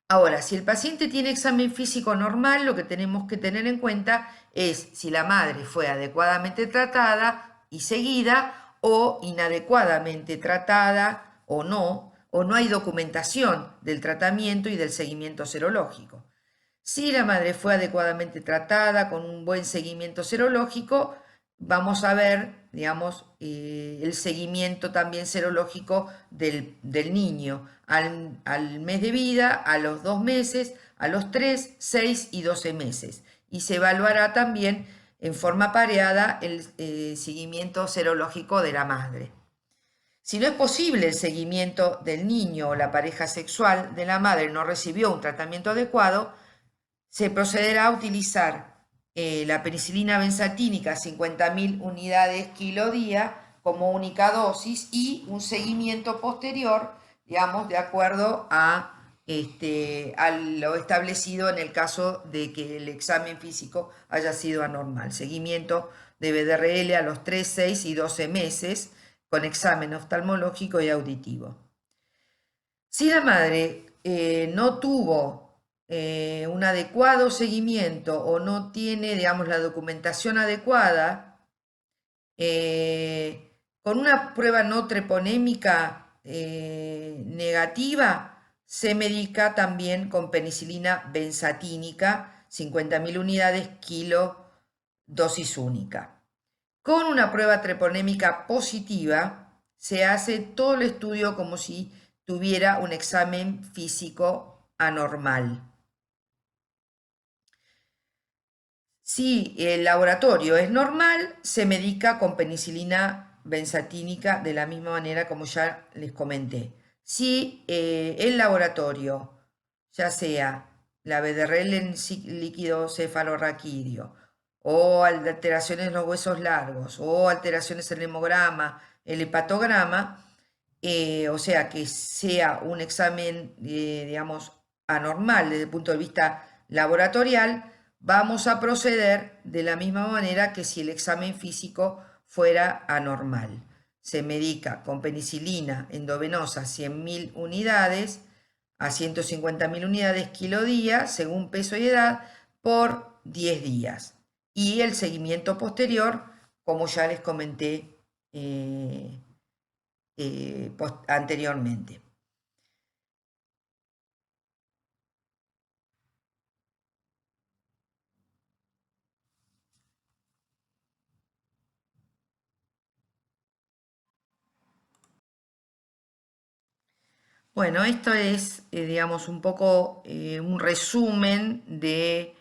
Ahora, si el paciente tiene examen físico normal, lo que tenemos que tener en cuenta es si la madre fue adecuadamente tratada y seguida o inadecuadamente tratada o no hay documentación del tratamiento y del seguimiento serológico. Si la madre fue adecuadamente tratada con un buen seguimiento serológico, vamos a ver, digamos, el seguimiento también serológico del niño al mes de vida, a los 2 meses, a los 3, 6 y 12 meses. Y se evaluará también en forma pareada el seguimiento serológico de la madre. Si no es posible el seguimiento del niño o la pareja sexual de la madre no recibió un tratamiento adecuado, se procederá a utilizar la penicilina benzatínica 50.000 unidades kilo día como única dosis y un seguimiento posterior, digamos, de acuerdo a lo establecido en el caso de que el examen físico haya sido anormal. Seguimiento de BDRL a los 3, 6 y 12 meses con examen oftalmológico y auditivo. Si la madre no tuvo un adecuado seguimiento o no tiene, digamos, la documentación adecuada, con una prueba no treponémica negativa, se medica también con penicilina benzatínica, 50.000 unidades kilo, dosis única. Con una prueba treponémica positiva, se hace todo el estudio como si tuviera un examen físico anormal. Si el laboratorio es normal, se medica con penicilina benzatínica de la misma manera como ya les comenté. si el laboratorio, ya sea la BDRL en líquido cefalorraquídeo, o alteraciones en los huesos largos, o alteraciones en el hemograma, el hepatograma, o sea que sea un examen, digamos, anormal desde el punto de vista laboratorial, vamos a proceder de la misma manera que si el examen físico fuera anormal. Se medica con penicilina endovenosa 100.000 unidades a 150.000 unidades kilodía, según peso y edad, por 10 días. Y el seguimiento posterior, como ya les comenté anteriormente. Bueno, esto es, digamos, un poco un resumen de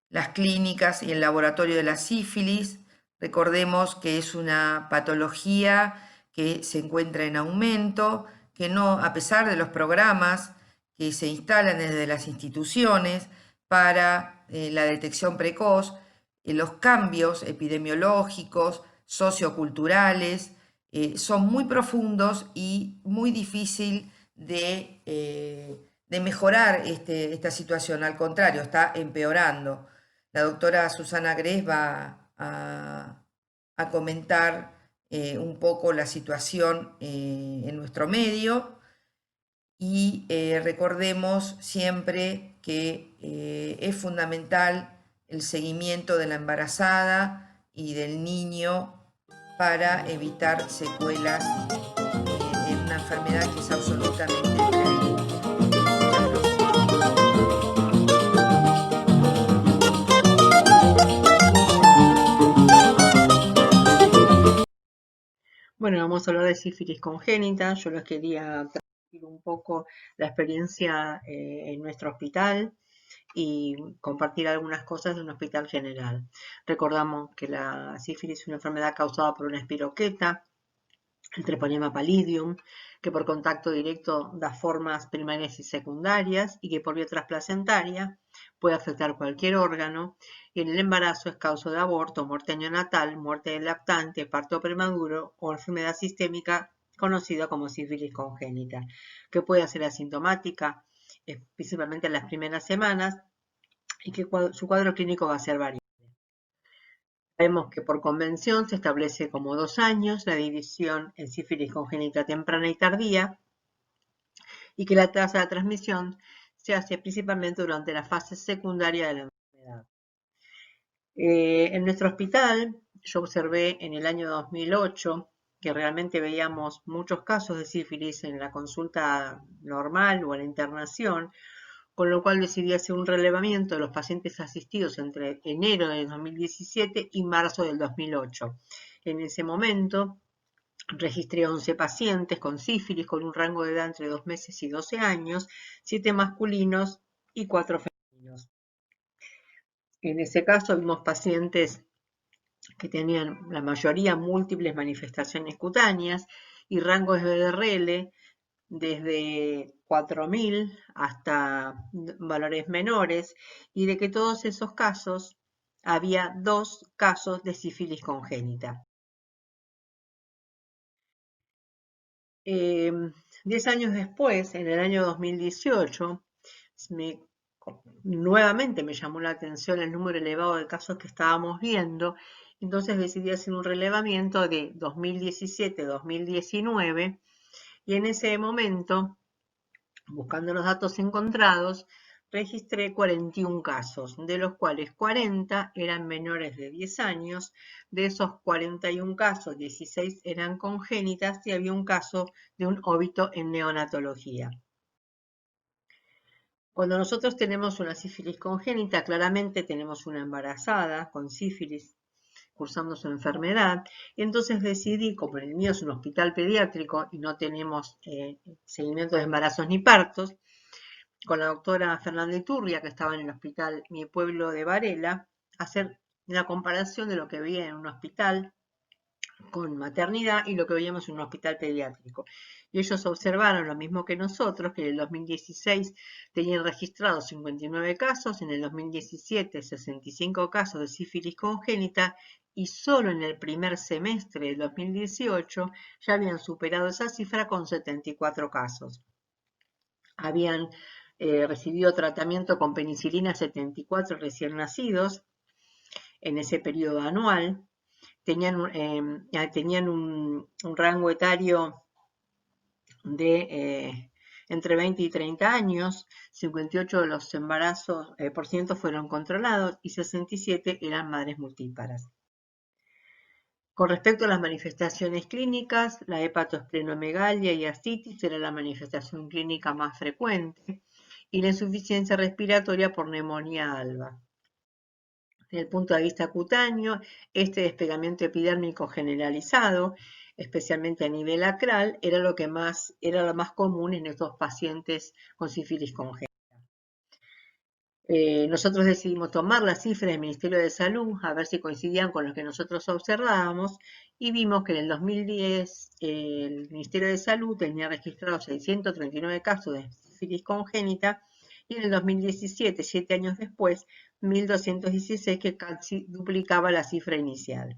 las clínicas y el laboratorio de la sífilis. Recordemos que es una patología que se encuentra en aumento, que no, a pesar de los programas que se instalan desde las instituciones para la detección precoz, los cambios epidemiológicos, socioculturales, son muy profundos y muy difícil de mejorar esta situación. Al contrario, está empeorando. La doctora Susana Gress va a comentar un poco la situación en nuestro medio y recordemos siempre que es fundamental el seguimiento de la embarazada y del niño para evitar secuelas en una enfermedad que es absolutamente prevenible. Bueno, vamos a hablar de sífilis congénita. Yo les quería transmitir un poco la experiencia en nuestro hospital y compartir algunas cosas de un hospital general. Recordamos que la sífilis es una enfermedad causada por una espiroqueta, el Treponema pallidum, que por contacto directo da formas primarias y secundarias y que por vía transplacentaria puede afectar cualquier órgano, y en el embarazo es causa de aborto, muerte neonatal, muerte del lactante, parto prematuro o enfermedad sistémica conocida como sífilis congénita, que puede ser asintomática, principalmente en las primeras semanas, y que su cuadro clínico va a ser variable. Sabemos que por convención se establece como 2 años la división en sífilis congénita temprana y tardía, y que la tasa de transmisión se hace principalmente durante la fase secundaria de la enfermedad. En nuestro hospital, yo observé en el año 2008 que realmente veíamos muchos casos de sífilis en la consulta normal o en la internación, con lo cual decidí hacer un relevamiento de los pacientes asistidos entre enero del 2017 y marzo del 2008. En ese momento registré 11 pacientes con sífilis con un rango de edad entre 2 meses y 12 años, 7 masculinos y 4 femeninos. En ese caso vimos pacientes que tenían la mayoría múltiples manifestaciones cutáneas y rangos de BDRL desde 4.000 hasta valores menores, y de que todos esos casos había 2 casos de sífilis congénita. 10 años después, en el año 2018, nuevamente me llamó la atención el número elevado de casos que estábamos viendo, entonces decidí hacer un relevamiento de 2017-2019, y en ese momento, buscando los datos encontrados, registré 41 casos, de los cuales 40 eran menores de 10 años. De esos 41 casos, 16 eran congénitas y había un caso de un óbito en neonatología. Cuando nosotros tenemos una sífilis congénita, claramente tenemos una embarazada con sífilis cursando su enfermedad, y entonces decidí, como el mío es un hospital pediátrico y no tenemos seguimiento de embarazos ni partos, con la doctora Fernanda Iturria, que estaba en el hospital Mi Pueblo de Varela, hacer una comparación de lo que veía en un hospital con maternidad y lo que veíamos en un hospital pediátrico. Y ellos observaron lo mismo que nosotros, que en el 2016 tenían registrados 59 casos, en el 2017 65 casos de sífilis congénita y solo en el primer semestre del 2018 ya habían superado esa cifra con 74 casos. Habían recibido tratamiento con penicilina 74 recién nacidos en ese periodo anual. Tenían un rango etario de entre 20 y 30 años, 58 de los embarazos por ciento fueron controlados y 67 eran madres multíparas. Con respecto a las manifestaciones clínicas, la hepatosplenomegalia y ascitis era la manifestación clínica más frecuente y la insuficiencia respiratoria por neumonía alba. Desde el punto de vista cutáneo, este despegamiento epidérmico generalizado, especialmente a nivel acral, era lo más común en estos pacientes con sífilis congénita. Nosotros decidimos tomar las cifras del Ministerio de Salud a ver si coincidían con lo que nosotros observábamos y vimos que en el 2010 el Ministerio de Salud tenía registrados 639 casos de sífilis congénita y en el 2017, 7 años después, 1.216, que casi duplicaba la cifra inicial.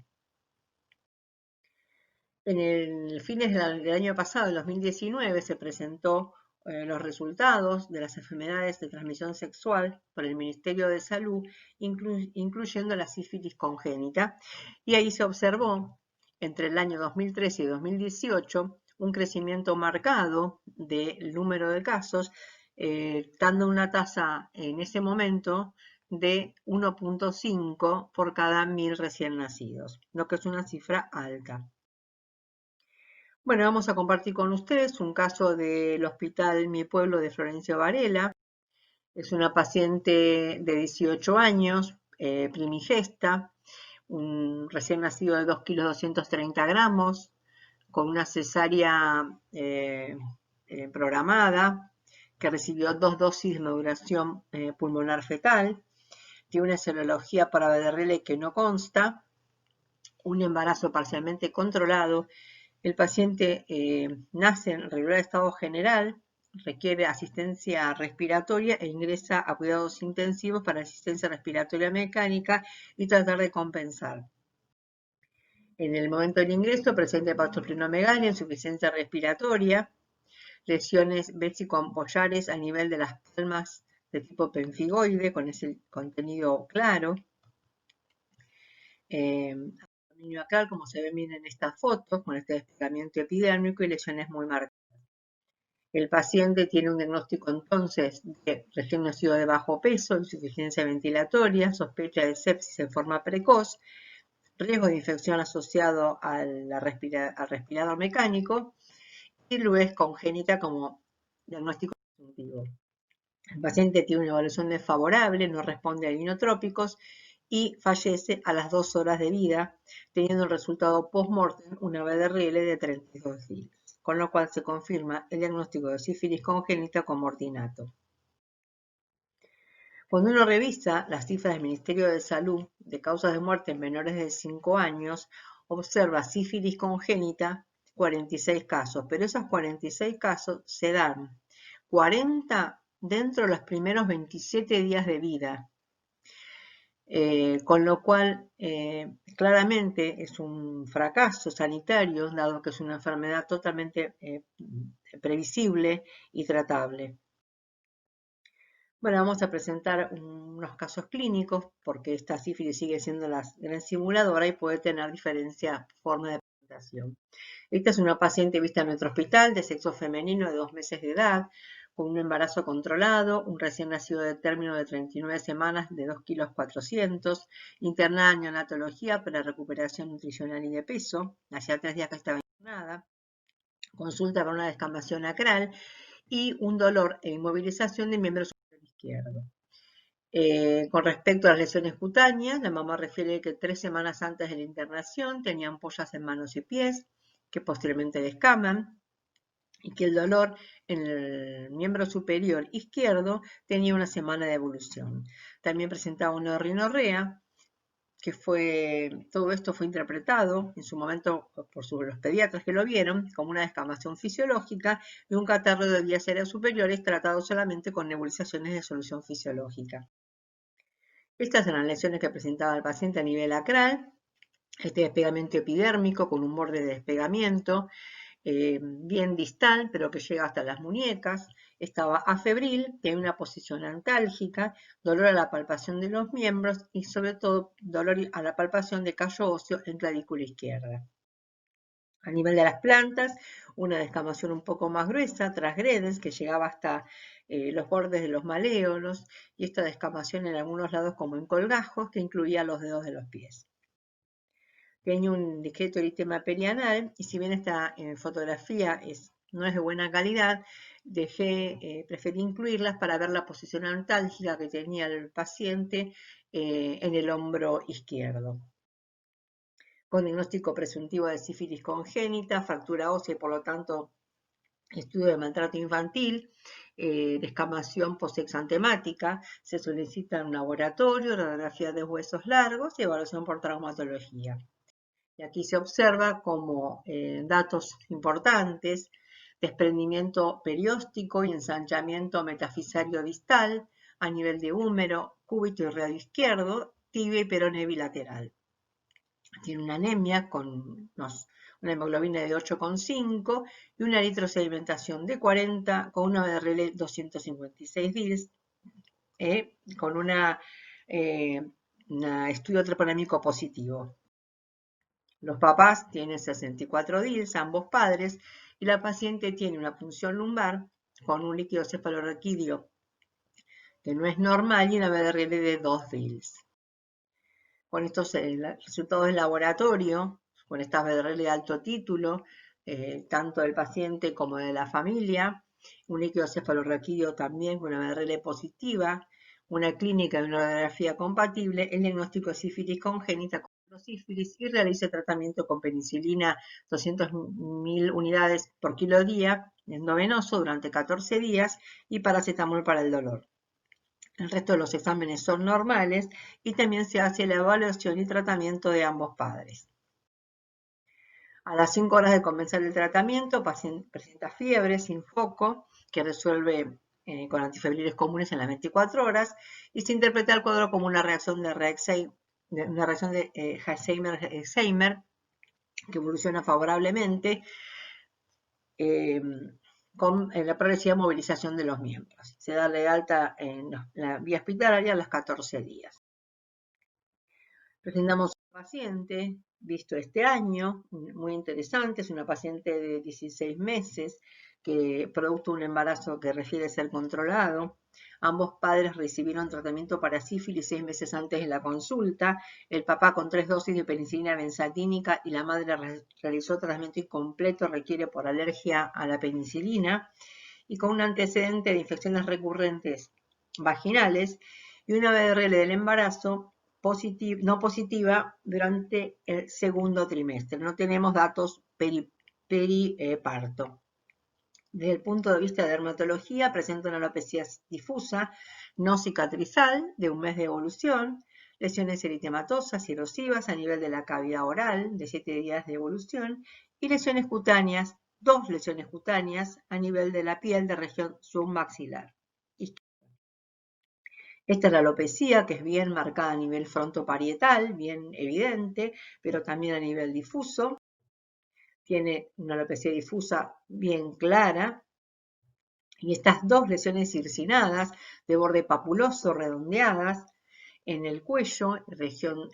En el fines del año pasado, el 2019, se presentó los resultados de las enfermedades de transmisión sexual por el Ministerio de Salud, incluyendo la sífilis congénita, y ahí se observó entre el año 2013 y 2018 un crecimiento marcado del número de casos, dando una tasa en ese momento de 1.5 por cada 1.000 recién nacidos, lo que es una cifra alta. Bueno, vamos a compartir con ustedes un caso del Hospital Mi Pueblo de Florencio Varela. Es una paciente de 18 años, primigesta, un recién nacido de 2 kilos 230 gramos, con una cesárea programada, que recibió 2 dosis de modulación pulmonar fetal, tiene una serología para BDRL que no consta, un embarazo parcialmente controlado. El paciente nace en regular estado general, requiere asistencia respiratoria e ingresa a cuidados intensivos para asistencia respiratoria mecánica y tratar de compensar. En el momento del ingreso presenta hepatosplenomegalia, insuficiencia respiratoria, lesiones vesicoampollares a nivel de las palmas de tipo pemfigoide con ese contenido claro. Acral, como se ven bien en estas fotos, con este desplegamiento epidérmico y lesiones muy marcadas. El paciente tiene un diagnóstico entonces de recién nacido de bajo peso, insuficiencia ventilatoria, sospecha de sepsis en forma precoz, riesgo de infección asociado al respirador mecánico y luego congénita como diagnóstico distintivo. El paciente tiene una evaluación desfavorable, no responde a inmunotrópicos y fallece a las 2 horas de vida, teniendo el resultado post-mortem una BDRL de 32 días, con lo cual se confirma el diagnóstico de sífilis congénita con mortinato. Cuando uno revisa las cifras del Ministerio de Salud de causas de muerte en menores de 5 años, observa sífilis congénita 46 casos, pero esos 46 casos se dan 40 dentro de los primeros 27 días de vida. Con lo cual claramente es un fracaso sanitario, dado que es una enfermedad totalmente previsible y tratable. Bueno, vamos a presentar unos casos clínicos, porque esta sífilis sigue siendo la gran simuladora y puede tener diferentes formas de presentación. Esta es una paciente vista en nuestro hospital de sexo femenino de 2 meses de edad, con un embarazo controlado, un recién nacido de término de 39 semanas de 2 kilos 400, internada en neonatología para recuperación nutricional y de peso, hacía 3 días que estaba internada, consulta para una descamación acral y un dolor e inmovilización del miembro superior izquierdo. Con respecto a las lesiones cutáneas, la mamá refiere que 3 semanas antes de la internación tenía ampollas en manos y pies, que posteriormente descaman, y que el dolor en el miembro superior izquierdo tenía una semana de evolución. También presentaba una rinorrea todo esto fue interpretado en su momento por los pediatras que lo vieron como una descamación fisiológica y un catarro de vías aéreas superiores tratado solamente con nebulizaciones de solución fisiológica. Estas eran lesiones que presentaba el paciente a nivel acral, este despegamiento epidérmico con un borde de despegamiento, bien distal, pero que llega hasta las muñecas. Estaba afebril, tiene una posición antálgica, dolor a la palpación de los miembros y sobre todo dolor a la palpación de callo óseo en clavícula izquierda. A nivel de las plantas, una descamación un poco más gruesa, transgredes, que llegaba hasta los bordes de los maléolos, y esta descamación en algunos lados como en colgajos, que incluía los dedos de los pies. Tiene un discreto eritema perianal y si bien esta fotografía no es de buena calidad, preferí incluirlas para ver la posición antálgica que tenía el paciente en el hombro izquierdo. Con diagnóstico presuntivo de sífilis congénita, fractura ósea y por lo tanto estudio de maltrato infantil, descamación posexantemática, se solicita un laboratorio, radiografía de huesos largos y evaluación por traumatología. Y aquí se observa como datos importantes, desprendimiento perióstico y ensanchamiento metafisario distal a nivel de húmero, cúbito y radio izquierdo, tibia y peroné bilateral. Tiene una anemia con una hemoglobina de 8,5 y una eritrosedimentación de 40 con una BRL 256 DILS, con un estudio troponémico positivo. Los papás tienen 64 DILS, ambos padres, y la paciente tiene una punción lumbar con un líquido cefalorraquídeo que no es normal y una BRL de 2 DILS. Con estos resultados del laboratorio, con estas BRL de alto título, tanto del paciente como de la familia, un líquido cefalorraquídeo también con una BRL positiva, una clínica y una radiografía compatible, el diagnóstico de sífilis congénita sífilis y realice tratamiento con penicilina 200.000 unidades por kilo día endovenoso durante 14 días y paracetamol para el dolor. El resto de los exámenes son normales y también se hace la evaluación y tratamiento de ambos padres. A las 5 horas de comenzar el tratamiento, paciente presenta fiebre sin foco que resuelve con antifebriles comunes en las 24 horas y se interpreta el cuadro como una reacción de Alzheimer que evoluciona favorablemente con la progresiva movilización de los miembros. Se da de alta en la vía hospitalaria a los 14 días. Presentamos un paciente visto este año, muy interesante, es una paciente de 16 meses que producto de un embarazo que refiere ser controlado. Ambos padres recibieron tratamiento para sífilis 6 meses antes de la consulta, el papá con 3 dosis de penicilina benzatínica y la madre realizó tratamiento incompleto, requiere por alergia a la penicilina, y con un antecedente de infecciones recurrentes vaginales y una BRL del embarazo no positiva durante el segundo trimestre. No tenemos datos periparto. Desde el punto de vista de dermatología, presenta una alopecia difusa, no cicatrizal, de un mes de evolución, lesiones eritematosas y erosivas a nivel de la cavidad oral, de 7 días de evolución, y lesiones cutáneas, 2 lesiones cutáneas a nivel de la piel de región submaxilar. Esta es la alopecia, que es bien marcada a nivel frontoparietal, bien evidente, pero también a nivel difuso. Tiene una alopecia difusa bien clara. Y estas 2 lesiones circinadas de borde papuloso redondeadas en el cuello, región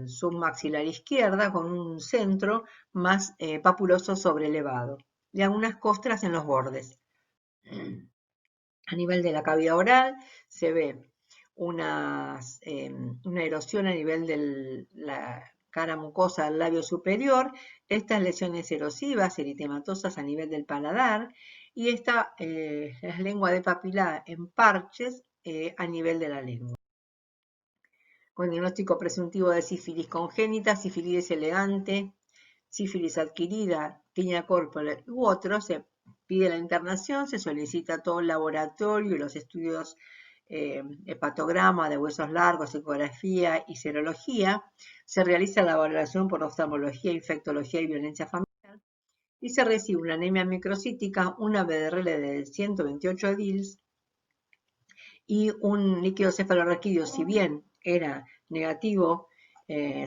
submaxilar izquierda, con un centro más papuloso sobrelevado. Y algunas costras en los bordes. A nivel de la cavidad oral se ve una erosión a nivel de la cara mucosa del labio superior, estas lesiones erosivas, eritematosas a nivel del paladar, y esta es lengua de papila en parches a nivel de la lengua. Con diagnóstico presuntivo de sífilis congénita, sífilis elegante, sífilis adquirida, tinea corporal u otros, se pide la internación, se solicita todo el laboratorio y los estudios hepatograma de huesos largos, ecografía y serología, se realiza la valoración por oftalmología, infectología y violencia familiar, y se recibe una anemia microcítica, una BDRL de 128 DILs y un líquido cefalorraquídeo, si bien era negativo,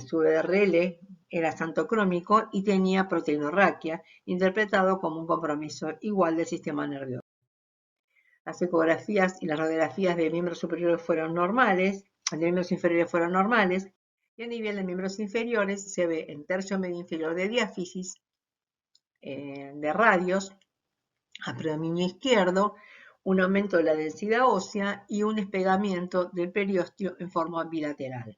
su BDRL era xantocrómico y tenía proteinorraquia, interpretado como un compromiso igual del sistema nervioso. Las ecografías y las radiografías de miembros superiores fueron normales, de miembros inferiores fueron normales, y a nivel de miembros inferiores se ve en tercio medio inferior de diáfisis, de radios, a predominio izquierdo, un aumento de la densidad ósea y un despegamiento del periósteo en forma bilateral.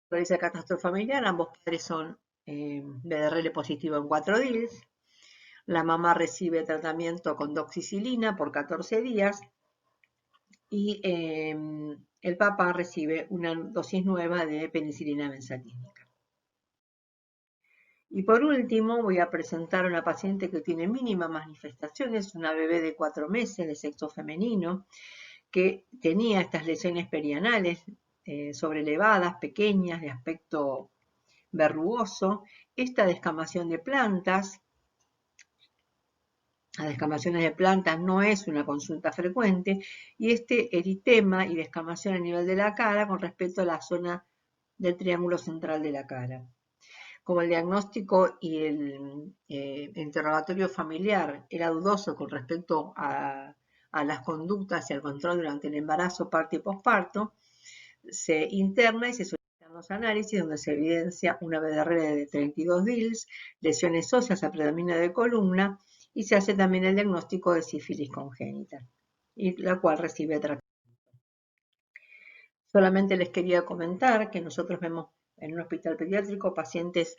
Realiza el catastro familiar, ambos padres son BDRL positivo en 4 DILs. La mamá recibe tratamiento con doxicilina por 14 días y el papá recibe una dosis nueva de penicilina benzatínica. Y por último voy a presentar a una paciente que tiene mínimas manifestaciones, una bebé de 4 meses de sexo femenino que tenía estas lesiones perianales sobrelevadas, pequeñas, de aspecto verrugoso, esta descamación de plantas. Las descamaciones de plantas no es una consulta frecuente, y este eritema y descamación a nivel de la cara con respecto a la zona del triángulo central de la cara. Como el diagnóstico y el interrogatorio familiar era dudoso con respecto a las conductas y al control durante el embarazo, parto y posparto, se interna y se solicitan los análisis donde se evidencia una BDRL de 32 DILs, lesiones óseas a predominio de columna, y se hace también el diagnóstico de sífilis congénita, y la cual recibe tratamiento. Solamente les quería comentar que nosotros vemos en un hospital pediátrico pacientes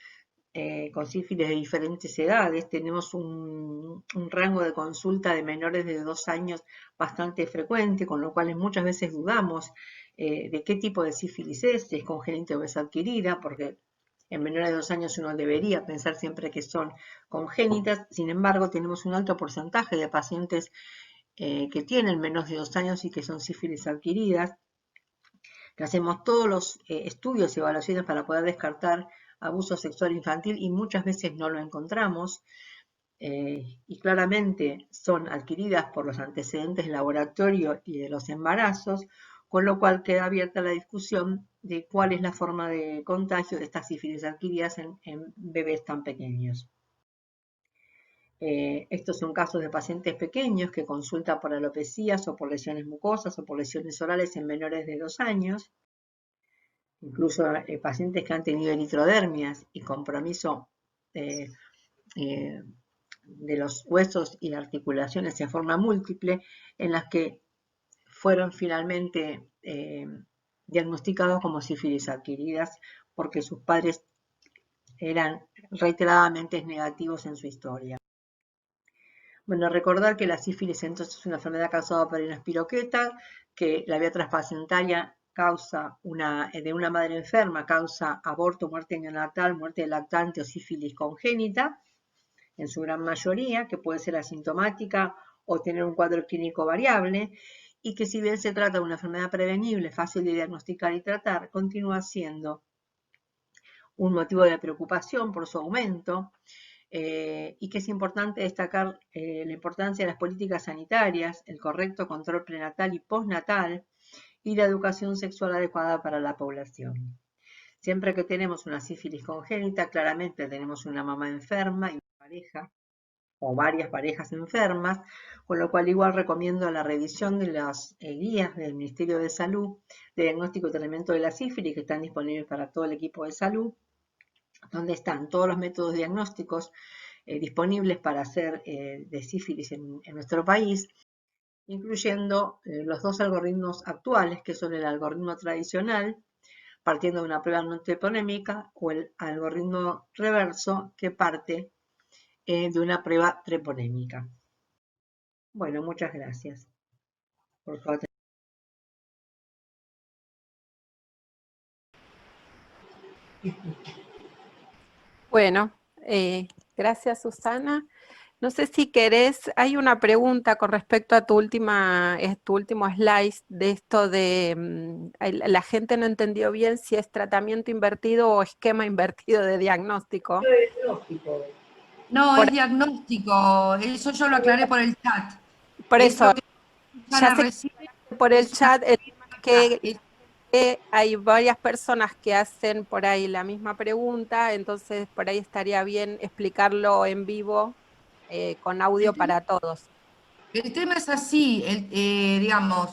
con sífilis de diferentes edades. Tenemos un rango de consulta de menores de 2 años bastante frecuente, con lo cual muchas veces dudamos de qué tipo de sífilis es, si es congénita o es adquirida, porque en menores de 2 años uno debería pensar siempre que son congénitas. Sin embargo, tenemos un alto porcentaje de pacientes que tienen menos de 2 años y que son sífilis adquiridas. Hacemos todos los estudios y evaluaciones para poder descartar abuso sexual infantil y muchas veces no lo encontramos, y claramente son adquiridas por los antecedentes de laboratorio y de los embarazos, con lo cual queda abierta la discusión de cuál es la forma de contagio de estas sífilis adquiridas en bebés tan pequeños. Estos son casos de pacientes pequeños que consultan por alopecias o por lesiones mucosas o por lesiones orales en menores de 2 años. Incluso pacientes que han tenido eritrodermias y compromiso de los huesos y articulaciones en forma múltiple, en las que fueron finalmente diagnosticados como sífilis adquiridas porque sus padres eran reiteradamente negativos en su historia. Bueno, recordar que la sífilis entonces es una enfermedad causada por una espiroqueta, que la vía transplacentaria de una madre enferma causa aborto, muerte neonatal, muerte del lactante o sífilis congénita, en su gran mayoría, que puede ser asintomática o tener un cuadro clínico variable, y que si bien se trata de una enfermedad prevenible, fácil de diagnosticar y tratar, continúa siendo un motivo de preocupación por su aumento, y que es importante destacar la importancia de las políticas sanitarias, el correcto control prenatal y postnatal y la educación sexual adecuada para la población. Siempre que tenemos una sífilis congénita, claramente tenemos una mamá enferma y una pareja o varias parejas enfermas, con lo cual igual recomiendo la revisión de las guías del Ministerio de Salud de diagnóstico y tratamiento de la sífilis, que están disponibles para todo el equipo de salud, donde están todos los métodos diagnósticos disponibles para hacer de sífilis en nuestro país, incluyendo los 2 algoritmos actuales, que son el algoritmo tradicional, partiendo de una prueba no treponémica, o el algoritmo reverso, que parte de una prueba treponémica. Bueno, muchas gracias por su atención. Bueno, gracias Susana. No sé si querés, hay una pregunta con respecto a tu último slide de esto de la gente no entendió bien si es tratamiento invertido o esquema invertido de diagnóstico. Diagnóstico. No, Por, es diagnóstico, eso yo lo aclaré por el chat. por Es eso, lo que ya Susana sé recién, que por el es una chat el tema es respuesta. que hay varias personas que hacen por ahí la misma pregunta, entonces por ahí estaría bien explicarlo en vivo con audio para todos. El tema es así, digamos,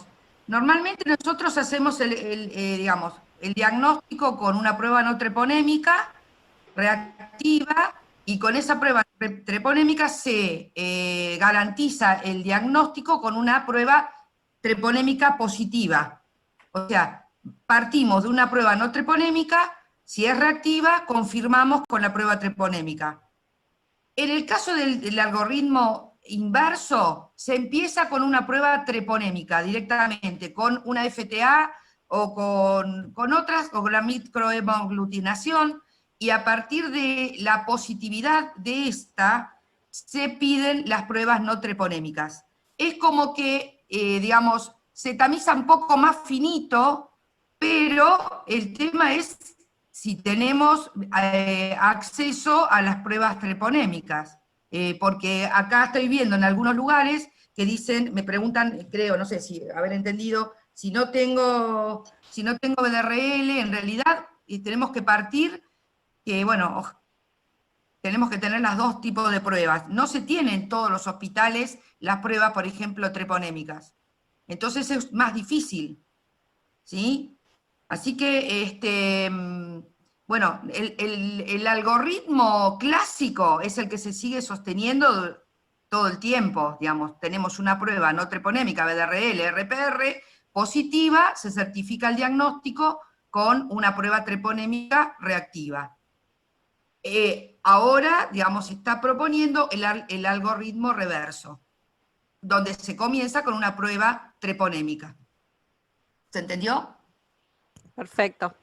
normalmente nosotros hacemos digamos, el diagnóstico con una prueba no treponémica reactiva y con esa prueba treponémica se garantiza el diagnóstico con una prueba treponémica positiva. O sea, partimos de una prueba no treponémica, si es reactiva, confirmamos con la prueba treponémica. En el caso del algoritmo inverso, se empieza con una prueba treponémica directamente, con una FTA o con otras, o con la microhemoaglutinación, y a partir de la positividad de esta, se piden las pruebas no treponémicas. Es como que, digamos, se tamiza un poco más finito, pero el tema es si tenemos acceso a las pruebas treponémicas, porque acá estoy viendo en algunos lugares que dicen, me preguntan, creo, no sé si haber entendido, si no tengo BDRL, en realidad tenemos que partir, que bueno, tenemos que tener las dos tipos de pruebas. No se tienen en todos los hospitales las pruebas, por ejemplo, treponémicas. Entonces es más difícil, ¿sí? Así que, bueno, el algoritmo clásico es el que se sigue sosteniendo todo el tiempo, digamos. Tenemos una prueba no treponémica, BDRL, RPR, positiva, se certifica el diagnóstico con una prueba treponémica reactiva. Ahora, digamos, se está proponiendo el algoritmo reverso, donde se comienza con una prueba treponémica. ¿Se entendió? Perfecto.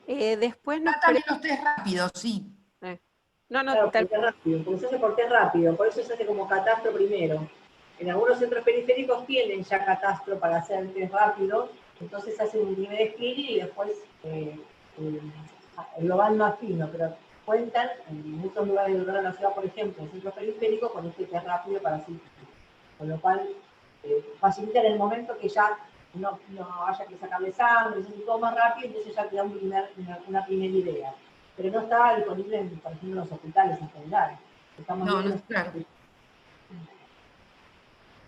Después nos También los test rápidos, sí. No, Claro, porque es rápido, porque se hace porque es rápido, por eso se hace como catastro primero. En algunos centros periféricos tienen ya catastro para hacer el test rápido, entonces se hace un primer screening y después lo van más fino, pero cuentan en muchos lugares de la ciudad, por ejemplo, en centros periféricos, con este test rápido para síntomas. Con lo cual, facilita en el momento que ya no haya que sacarle sangre, es todo más rápido, entonces ya te da una primera idea. Pero no está disponible, por ejemplo, en los hospitales en general. No, claro.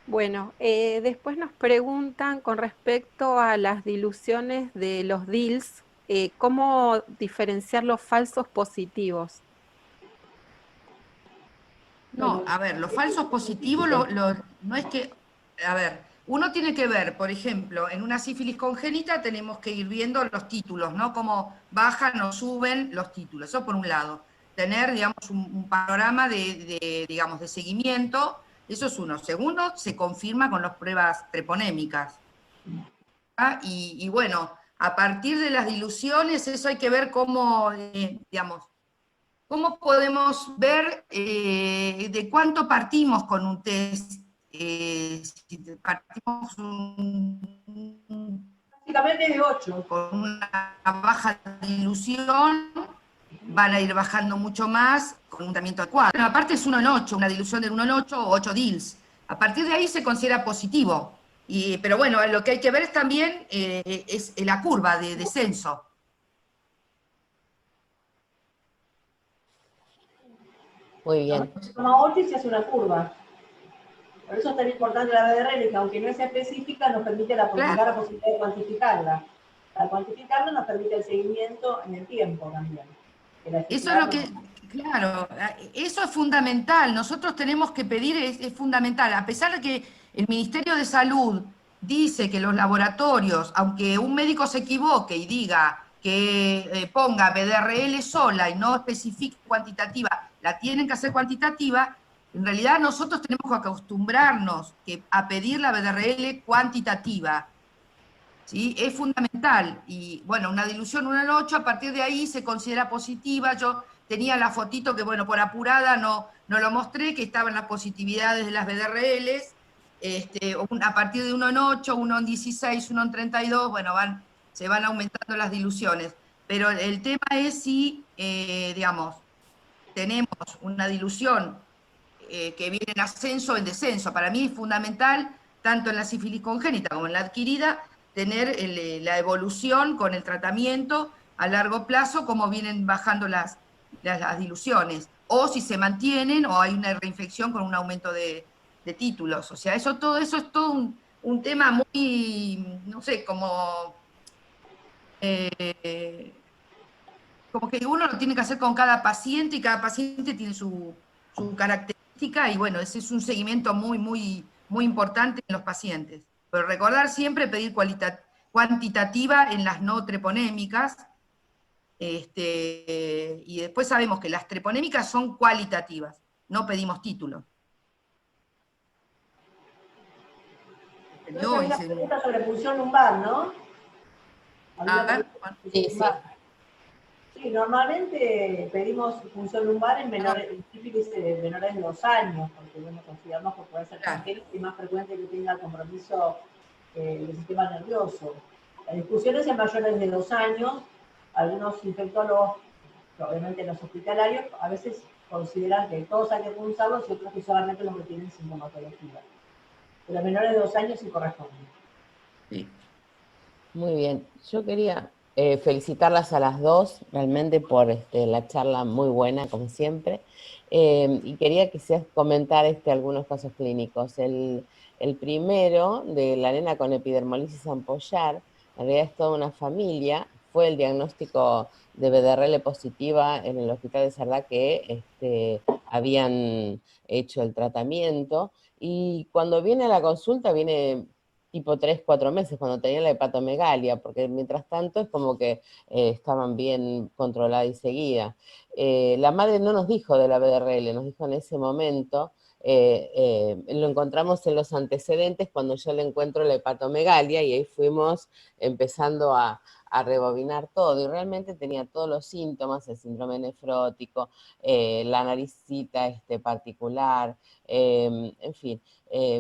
Bueno, después nos preguntan con respecto a las diluciones de los DILs, ¿cómo diferenciar los falsos positivos? No, a ver, los falsos positivos no es que, a ver, uno tiene que ver, por ejemplo, en una sífilis congénita tenemos que ir viendo los títulos, ¿no? Cómo bajan o suben los títulos, eso por un lado. Tener, digamos, un panorama digamos, de seguimiento, eso es uno. Segundo, se confirma con las pruebas treponémicas. Y bueno, a partir de las diluciones, eso hay que ver cómo, digamos, ¿cómo podemos ver de cuánto partimos con un test? Si partimos básicamente de 8. Con una baja dilución, van a ir bajando mucho más con un tratamiento adecuado. Bueno, aparte es 1 en 8, una dilución del 1 en 8 o 8 DILs. A partir de ahí se considera positivo. Pero bueno, lo que hay que ver es también es la curva de descenso. Muy bien. Se toma 8 y se hace una curva. Por eso es tan importante la BDRL, que aunque no es específica, nos permite la posibilidad de cuantificarla. Al cuantificarla nos permite el seguimiento en el tiempo también. Eso es lo que, claro, eso es fundamental. Nosotros tenemos que pedir, es fundamental, a pesar de que el Ministerio de Salud dice que los laboratorios, aunque un médico se equivoque y diga que ponga BDRL sola y no especifique cuantitativa, la tienen que hacer cuantitativa, en realidad nosotros tenemos que acostumbrarnos a pedir la BDRL cuantitativa. ¿Sí? Es fundamental. Y bueno, una dilución 1 en 8, a partir de ahí se considera positiva. Yo tenía la fotito que, bueno, por apurada no lo mostré, que estaban las positividades de las BDRLs, a partir de 1 en 8, 1 en 16, 1 en 32, bueno, se van aumentando las diluciones. Pero el tema es si, digamos, tenemos una dilución que viene en ascenso o en descenso. Para mí es fundamental, tanto en la sífilis congénita como en la adquirida, tener la evolución con el tratamiento a largo plazo, como vienen bajando las diluciones, o si se mantienen o hay una reinfección con un aumento de títulos. O sea, todo eso es todo un tema muy, no sé, como que uno lo tiene que hacer con cada paciente y cada paciente tiene su característica y bueno, ese es un seguimiento muy, muy, muy importante en los pacientes. Pero recordar siempre pedir cuantitativa en las no treponémicas, y después sabemos que las treponémicas son cualitativas, no pedimos título. Entonces, había una pregunta sobre punción lumbar, ¿no? Sí, sí. Sí, normalmente pedimos punción lumbar en sífilis menores de 2 años, porque bueno, consideramos que puede ser congénito y más frecuente que tenga compromiso del sistema nervioso. La discusión es en mayores de 2 años. Algunos infectólogos, obviamente los hospitalarios, a veces consideran que todos hay que punzarlos y otros que solamente los que tienen sintomatología. Pero a menores de 2 años sí corresponde. Sí. Muy bien. Yo quería felicitarlas a las dos, realmente por la charla muy buena, como siempre. Y quería quizás comentar algunos casos clínicos. El primero, de la nena con epidermolisis ampollar, en realidad es toda una familia. Fue el diagnóstico de BDRL positiva en el hospital de Cerdá que habían hecho el tratamiento. Y cuando viene a la consulta, viene tipo 3, 4 meses, cuando tenía la hepatomegalia, porque mientras tanto es como que estaban bien controladas y seguidas. La madre no nos dijo de la BDRL, nos dijo en ese momento, lo encontramos en los antecedentes cuando yo le encuentro la hepatomegalia y ahí fuimos empezando a rebobinar todo y realmente tenía todos los síntomas, el síndrome nefrótico, la naricita particular, en fin.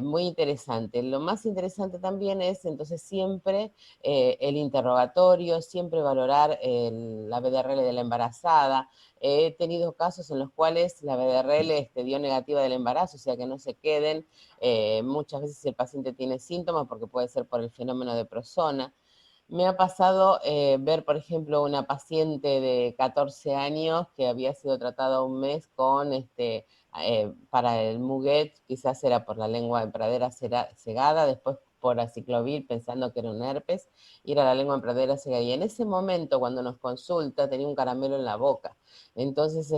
Muy interesante. Lo más interesante también es entonces siempre el interrogatorio, siempre valorar la BDRL de la embarazada. He tenido casos en los cuales la BDRL dio negativa del embarazo, o sea que no se queden. Muchas veces el paciente tiene síntomas porque puede ser por el fenómeno de prosona. Me ha pasado ver, por ejemplo, una paciente de 14 años que había sido tratada un mes con para el Muguet, quizás era por la lengua en pradera cegada, después por aciclovir pensando que era un herpes, y era la lengua en pradera cegada. Y en ese momento, cuando nos consulta, tenía un caramelo en la boca. Entonces,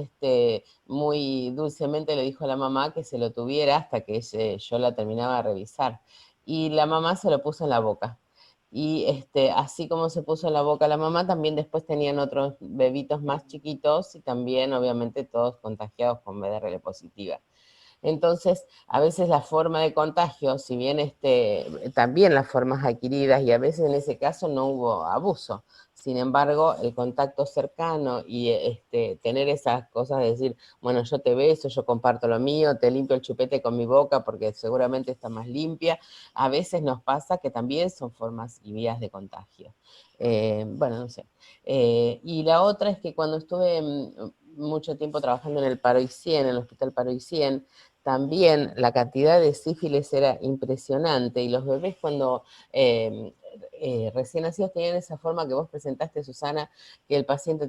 muy dulcemente le dijo a la mamá que se lo tuviera hasta que yo la terminaba de revisar. Y la mamá se lo puso en la boca. Y así como se puso en la boca la mamá, también después tenían otros bebitos más chiquitos y también obviamente todos contagiados con BDRL positiva. Entonces, a veces la forma de contagio, si bien también las formas adquiridas y a veces en ese caso no hubo abuso, sin embargo, el contacto cercano y tener esas cosas de decir, bueno, yo te beso, yo comparto lo mío, te limpio el chupete con mi boca porque seguramente está más limpia, a veces nos pasa que también son formas y vías de contagio. Bueno, no sé. Y la otra es que cuando estuve mucho tiempo trabajando en el Paroicien, en el Hospital Paroicien, también la cantidad de sífilis era impresionante y los bebés cuando recién nacidos tenían esa forma que vos presentaste, Susana, que el paciente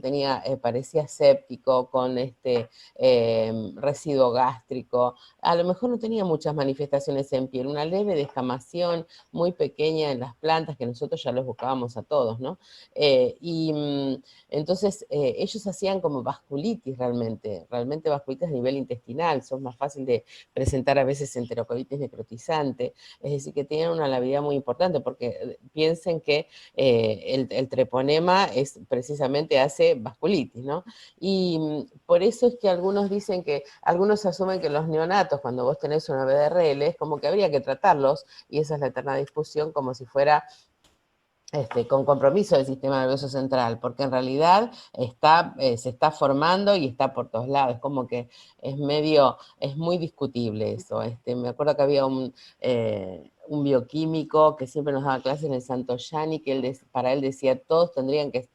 parecía séptico, con residuo gástrico, a lo mejor no tenía muchas manifestaciones en piel, una leve descamación muy pequeña en las plantas que nosotros ya los buscábamos a todos, ¿no? Entonces ellos hacían como vasculitis realmente vasculitis a nivel intestinal, son más fáciles de presentar a veces enterocolitis necrotizante, es decir, que tienen una lavidad muy importante, porque piensen que el treponema precisamente hace vasculitis, ¿no? Y por eso es que algunos dicen algunos asumen que los neonatos, cuando vos tenés una BDRL, es como que habría que tratarlos, y esa es la eterna discusión, como si fuera con compromiso del sistema nervioso central, porque en realidad se está formando y está por todos lados, es como que es muy discutible eso. Me acuerdo que había un bioquímico que siempre nos daba clases en el Santoyani, que para él decía, todos tendrían que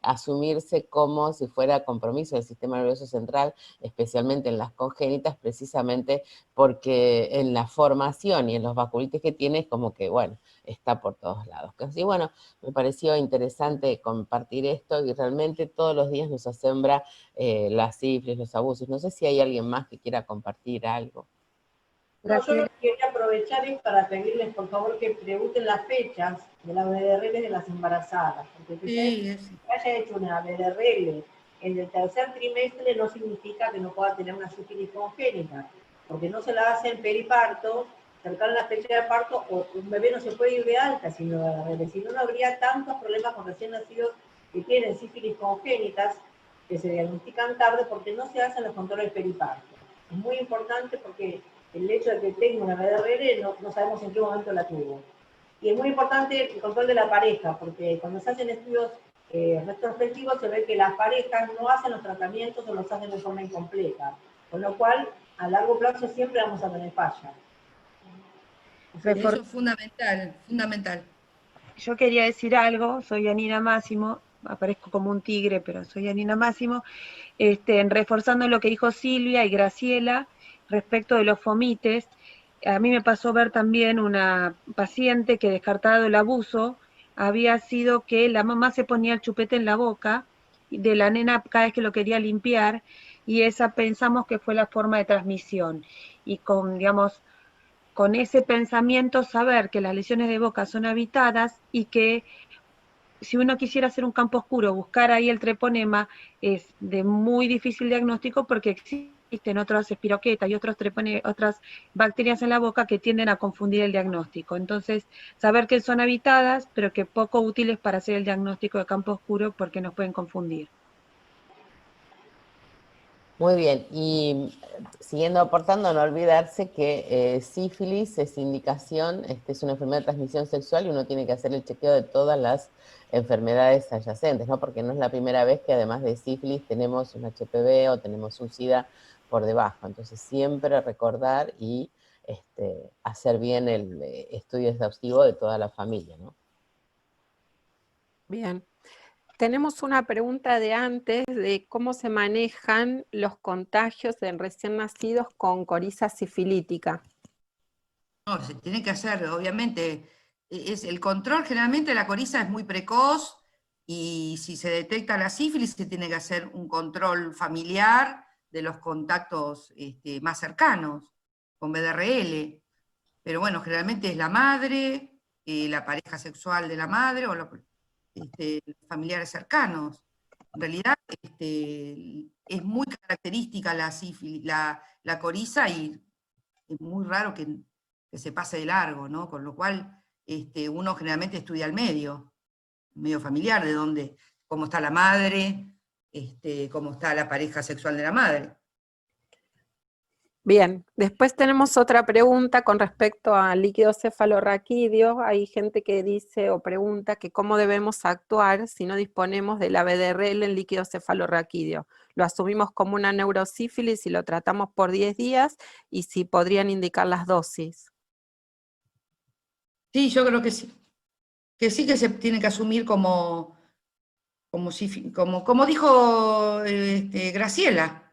asumirse como si fuera compromiso del sistema nervioso central, especialmente en las congénitas, precisamente porque en la formación y en los vasculitis que tiene es como que, bueno, está por todos lados. Así, bueno, me pareció interesante compartir esto y realmente todos los días nos asombra la sífilis, los abusos. No sé si hay alguien más que quiera compartir algo. No, yo lo que quería aprovechar es para pedirles, por favor, que pregunten las fechas de la BDRL de las embarazadas. Porque que haya hecho una BDRL en el tercer trimestre no significa que no pueda tener una sífilis congénita, porque no se la hace en periparto, cercano a la fecha de parto, o un bebé no se puede ir de alta sin BDRL, si no, no habría tantos problemas con recién nacidos que tienen sífilis congénitas, que se diagnostican tarde porque no se hacen los controles periparto. Es muy importante porque el hecho de que tenga una BDRL no sabemos en qué momento la tuvo. Y es muy importante el control de la pareja, porque cuando se hacen estudios retrospectivos se ve que las parejas no hacen los tratamientos o los hacen de forma incompleta, con lo cual a largo plazo siempre vamos a tener falla. Eso es fundamental, fundamental. Yo quería decir algo, soy Anina Máximo, aparezco como un tigre, pero soy Anina Máximo, reforzando lo que dijo Silvia y Graciela respecto de los fomites. A mí me pasó ver también una paciente que, descartado el abuso, había sido que la mamá se ponía el chupete en la boca de la nena cada vez que lo quería limpiar, y esa pensamos que fue la forma de transmisión. Y con ese pensamiento saber que las lesiones de boca son habitadas y que si uno quisiera hacer un campo oscuro, buscar ahí el treponema es de muy difícil diagnóstico porque existen otras espiroquetas y otras bacterias en la boca que tienden a confundir el diagnóstico. Entonces, saber que son habitadas, pero que poco útiles para hacer el diagnóstico de campo oscuro porque nos pueden confundir. Muy bien, y siguiendo aportando, no olvidarse que sífilis es indicación, es una enfermedad de transmisión sexual y uno tiene que hacer el chequeo de todas las enfermedades adyacentes, ¿no? Porque no es la primera vez que además de sífilis tenemos un HPV o tenemos un SIDA por debajo. Entonces siempre recordar y hacer bien el estudio exhaustivo de toda la familia, ¿no? Bien. Tenemos una pregunta de antes de cómo se manejan los contagios en recién nacidos con coriza sifilítica. No, se tiene que hacer, obviamente, es el control. Generalmente la coriza es muy precoz y si se detecta la sífilis se tiene que hacer un control familiar de los contactos más cercanos con BDRL. Pero bueno, generalmente es la madre, la pareja sexual de la madre o los familiares cercanos. En realidad es muy característica la sífilis, la coriza, y es muy raro que se pase de largo, ¿no? Con lo cual uno generalmente estudia el medio familiar, de dónde, cómo está la madre, cómo está la pareja sexual de la madre. Bien, después tenemos otra pregunta con respecto al líquido cefalorraquídeo. Hay gente que dice o pregunta que cómo debemos actuar si no disponemos de la BDRL en líquido cefalorraquídeo. Lo asumimos como una neurosífilis y lo tratamos por 10 días, y si podrían indicar las dosis. Sí, yo creo que sí. Que sí, que se tiene que asumir como dijo Graciela.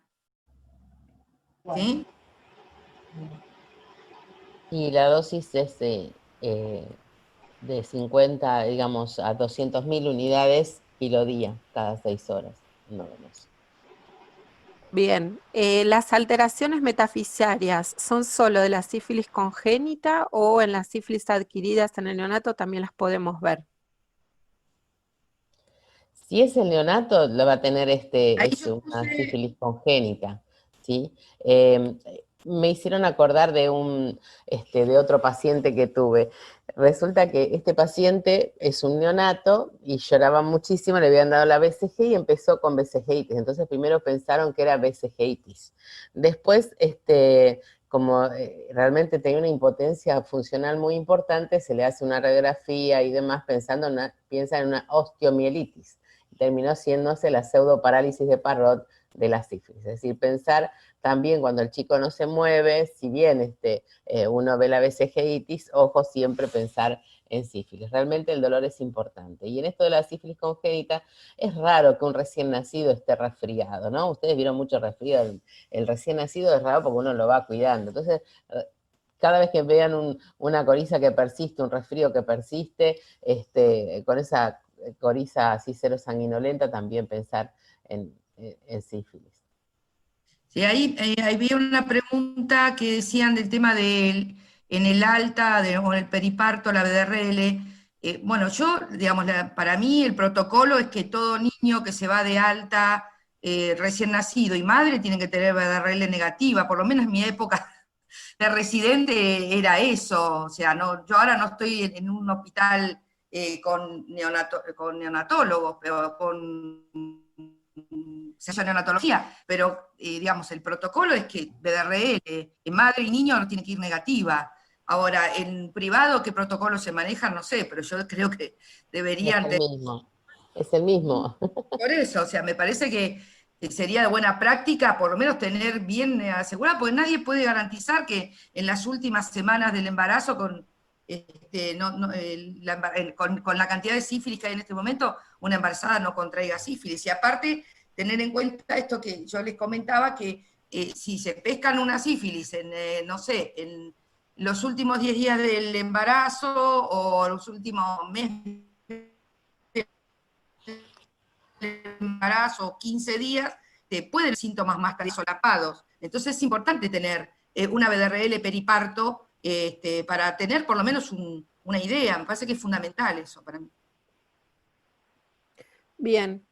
¿Sí? Y la dosis es de 50, digamos, a 200.000 unidades kilodía cada 6 horas. No menos. Bien, ¿las alteraciones metafisiarias son solo de la sífilis congénita o en las sífilis adquiridas en el neonato también las podemos ver? Si es el neonato, lo va a tener una puse... sífilis congénita, ¿sí? Me hicieron acordar de otro paciente que tuve. Resulta que este paciente es un neonato y lloraba muchísimo, le habían dado la BCG y empezó con BCG-itis. Entonces primero pensaron que era BCG-itis. Después, como realmente tenía una impotencia funcional muy importante, se le hace una radiografía y demás piensa en una osteomielitis. Terminó siéndose la pseudoparálisis de Parrot de la sífilis. Es decir, pensar también cuando el chico no se mueve, si bien uno ve la BCGitis, ojo siempre pensar en sífilis. Realmente el dolor es importante. Y en esto de la sífilis congénita, es raro que un recién nacido esté resfriado, ¿no? Ustedes vieron mucho resfriado. El recién nacido es raro porque uno lo va cuidando. Entonces, cada vez que vean una coriza que persiste, un resfrío que persiste, con esa coriza así cero sanguinolenta, también pensar en sífilis. Sí, ahí vi una pregunta que decían del tema en el alta o en el periparto, la BDRL. Bueno, yo, digamos, para mí el protocolo es que todo niño que se va de alta recién nacido y madre tienen que tener BDRL negativa, por lo menos en mi época de residente era eso. O sea, no, yo ahora no estoy en un hospital con neonatólogos, pero con de neonatología, pero digamos, el protocolo es que BDRL, en madre y niño no tiene que ir negativa. Ahora, en privado, ¿qué protocolo se manejan? No sé, pero yo creo que deberían tener... Es el mismo. Por eso, o sea, me parece que sería de buena práctica por lo menos tener bien asegurado, porque nadie puede garantizar que en las últimas semanas del embarazo, con la cantidad de sífilis que hay en este momento, una embarazada no contraiga sífilis. Y aparte, tener en cuenta esto que yo les comentaba, que si se pescan una sífilis no sé, en los últimos 10 días del embarazo o los últimos meses del embarazo, 15 días, te pueden haber síntomas más solapados. Entonces es importante tener una BDRL periparto para tener por lo menos una idea. Me parece que es fundamental eso para mí. Bien,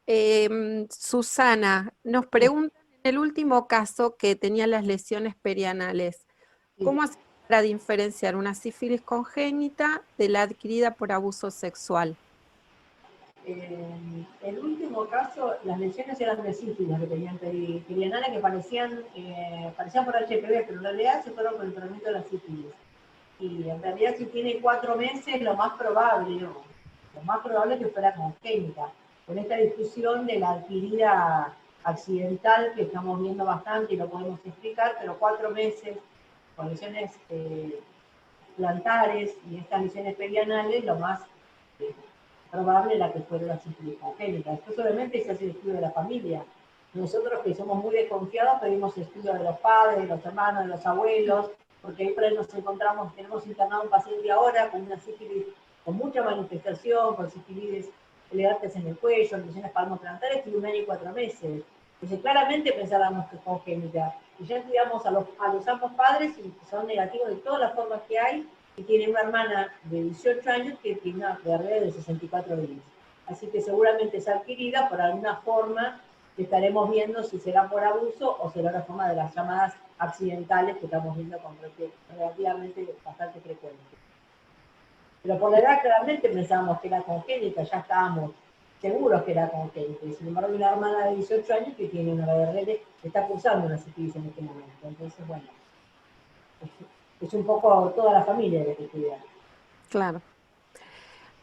Susana, nos preguntan en el último caso que tenía las lesiones perianales, ¿cómo hacer para diferenciar una sífilis congénita de la adquirida por abuso sexual? El último caso, las lesiones eran de sífilis que tenían perianales que parecían por HPV, pero en realidad se fueron con el tratamiento de la sífilis. Y en realidad si tiene 4 meses, lo más probable es que fuera congénita. Con esta discusión de la adquirida accidental que estamos viendo bastante y lo podemos explicar, pero 4 meses con lesiones plantares y estas lesiones perianales, lo más probable era que fuera la sífilis congénita. Después obviamente se hace el estudio de la familia. Nosotros que somos muy desconfiados pedimos estudio de los padres, de los hermanos, de los abuelos, porque ahí por ahí nos encontramos, tenemos internado un paciente ahora con una sífilis con mucha manifestación, con sífilis elegantes en el cuello, lesiones palmoplantares, y 1 año y 4 meses. Entonces claramente pensábamos que es congénita. Y ya estudiamos a los ambos padres y son negativos de todas las formas que hay, y tiene una hermana de 18 años que tiene una BRD de 64 días. Así que seguramente es adquirida por alguna forma que estaremos viendo si será por abuso o será una forma de las llamadas accidentales que estamos viendo con relativamente bastante frecuente. Pero por la edad claramente pensábamos que era congénita, ya estábamos seguros que era congénita. Y sin embargo hay una hermana de 18 años que tiene una BRD que está cursando una sífilis en este momento. Entonces, bueno, es un poco toda la familia que hay que cuidar. Claro.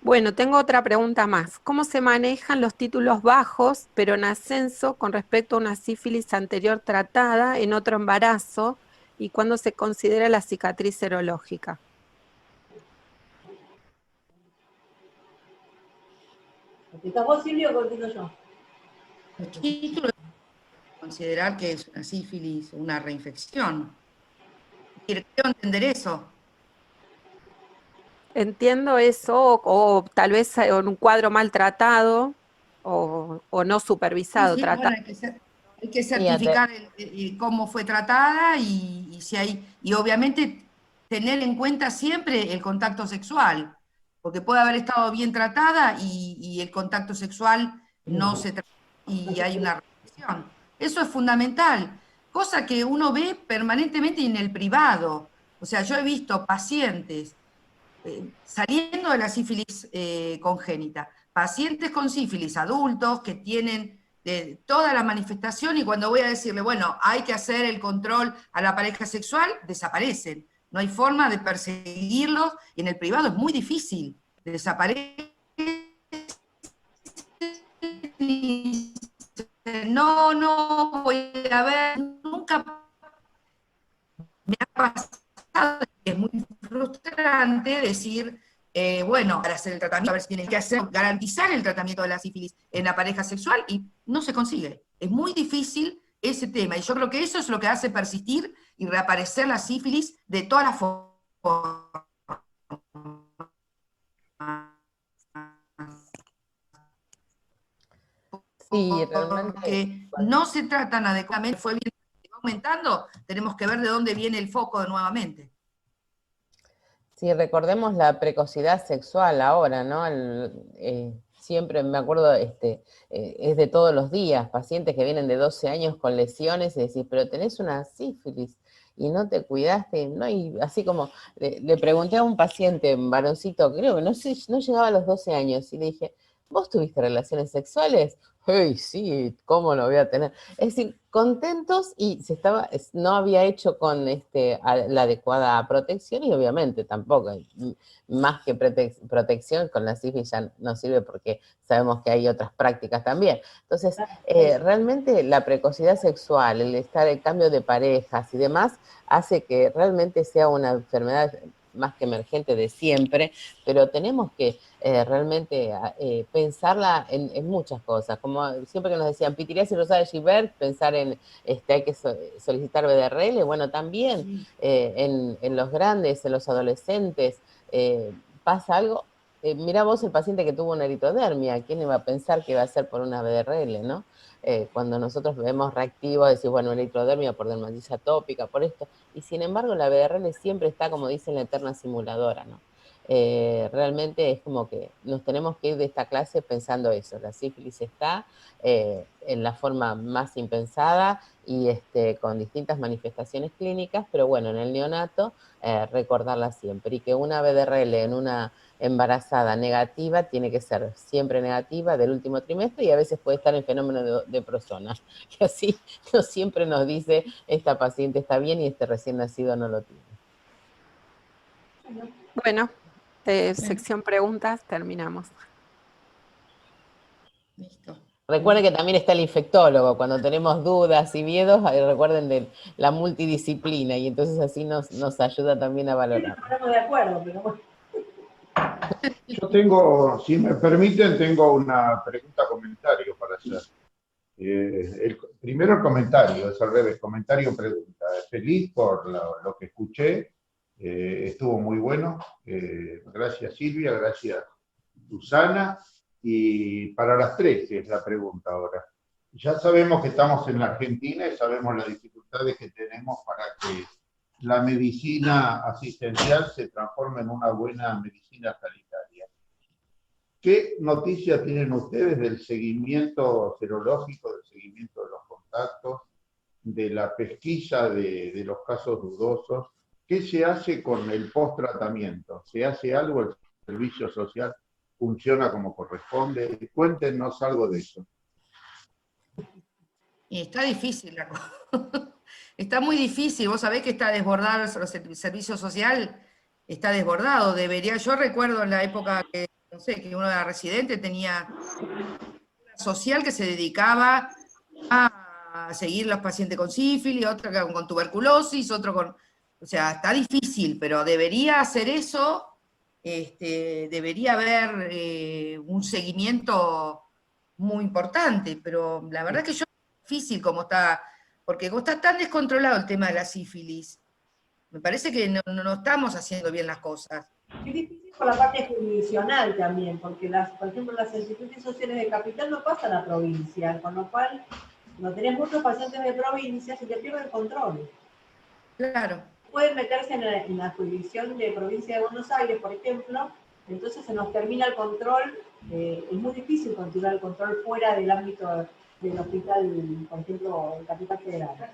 Bueno, tengo otra pregunta más. ¿Cómo se manejan los títulos bajos, pero en ascenso, con respecto a una sífilis anterior tratada en otro embarazo y cuándo se considera la cicatriz serológica? ¿Estás vos, Silvio, o continúo yo? El título es considerar que es una sífilis, una reinfección. Quiero entender eso. Entiendo eso, o tal vez en un cuadro maltratado o no supervisado. Sí, bueno, hay que certificar cómo fue tratada y si hay, y obviamente tener en cuenta siempre el contacto sexual, porque puede haber estado bien tratada y el contacto sexual no se trata y hay una reacción. Eso es fundamental, cosa que uno ve permanentemente en el privado. O sea, yo he visto pacientes saliendo de la sífilis congénita, pacientes con sífilis adultos que tienen de toda la manifestación, y cuando voy a decirle, bueno, hay que hacer el control a la pareja sexual, desaparecen. No hay forma de perseguirlos, y en el privado es muy difícil. Desaparecen. No, voy a ver, nunca me ha pasado, es muy frustrante decir, bueno, para hacer el tratamiento, a ver si tienen que hacer, garantizar el tratamiento de la sífilis en la pareja sexual, y no se consigue. Es muy difícil ese tema, y yo creo que eso es lo que hace persistir y reaparecer la sífilis de todas las formas. Sí, realmente, Porque no se tratan adecuadamente, fue bien, va aumentando, tenemos que ver de dónde viene el foco nuevamente. sí, recordemos la precocidad sexual ahora, ¿no? Siempre me acuerdo, es de todos los días, pacientes que vienen de 12 años con lesiones y decís, pero tenés una sífilis y no te cuidaste, ¿no? Y así como le pregunté a un paciente, un varoncito, creo que no sé, no llegaba a los 12 años, y le dije, ¿vos tuviste relaciones sexuales? ¡Hey, sí! ¿Cómo lo voy a tener? Es decir, contentos, y no había hecho con la adecuada protección, y obviamente tampoco, más que protección, con la sífilis ya no sirve porque sabemos que hay otras prácticas también. Entonces, realmente la precocidad sexual, el cambio de parejas y demás, hace que realmente sea una enfermedad más que emergente de siempre, pero tenemos que realmente pensarla en muchas cosas, como siempre que nos decían pitiriasis rosada de Gilbert, pensar en hay que solicitar BDRL, bueno, también en los grandes, en los adolescentes, pasa algo. Mirá vos el paciente que tuvo una eritrodermia, ¿quién iba a pensar que iba a ser por una BDRL, no? Cuando nosotros vemos reactivo, decir, bueno, eritrodermia por dermatitis atópica, por esto, y sin embargo la BDRL siempre está, como dicen, la eterna simuladora, ¿no? Realmente es como que nos tenemos que ir de esta clase pensando eso, la sífilis está en la forma más impensada y con distintas manifestaciones clínicas, pero bueno, en el neonato recordarla siempre, y que una BDRL en una embarazada negativa tiene que ser siempre negativa del último trimestre, y a veces puede estar en fenómeno de prosona, que así no siempre nos dice esta paciente está bien y este recién nacido no lo tiene. Bueno, sección preguntas, terminamos. Listo. Recuerden que también está el infectólogo, cuando tenemos dudas y miedos, recuerden de la multidisciplina, y entonces así nos ayuda también a valorar. No estamos de acuerdo, pero bueno. Yo tengo, si me permiten, tengo una pregunta-comentario para hacer. Primero el comentario, es al revés, comentario-pregunta. Feliz por lo que escuché, estuvo muy bueno. Gracias Silvia, gracias Susana. Y para las tres es la pregunta ahora. Ya sabemos que estamos en la Argentina y sabemos las dificultades que tenemos para que la medicina asistencial se transforme en una buena medicina sanitaria. ¿Qué noticias tienen ustedes del seguimiento serológico, del seguimiento de los contactos, de la pesquisa de los casos dudosos? ¿Qué se hace con el post-tratamiento? ¿Se hace algo? ¿El servicio social funciona como corresponde? Cuéntenos algo de eso. Y está difícil la cosa. Está muy difícil, vos sabés que está desbordado el servicio social, está desbordado. Yo recuerdo en la época que, no sé, que uno era residente, tenía una social que se dedicaba a seguir los pacientes con sífilis, otro con tuberculosis, otro con... O sea, está difícil, pero debería hacer eso, debería haber un seguimiento muy importante, pero la verdad que yo es difícil como está, porque como está tan descontrolado el tema de la sífilis, me parece que no estamos haciendo bien las cosas. Es difícil por la parte jurisdiccional también, porque por ejemplo las instituciones sociales de capital no pasan a provincia, con lo cual no tenés muchos pacientes de provincia y te pierde el control. Claro. Pueden meterse en la jurisdicción de provincia de Buenos Aires, por ejemplo, entonces se nos termina el control, es muy difícil continuar el control fuera del ámbito del hospital, por ejemplo, el Capital Federal.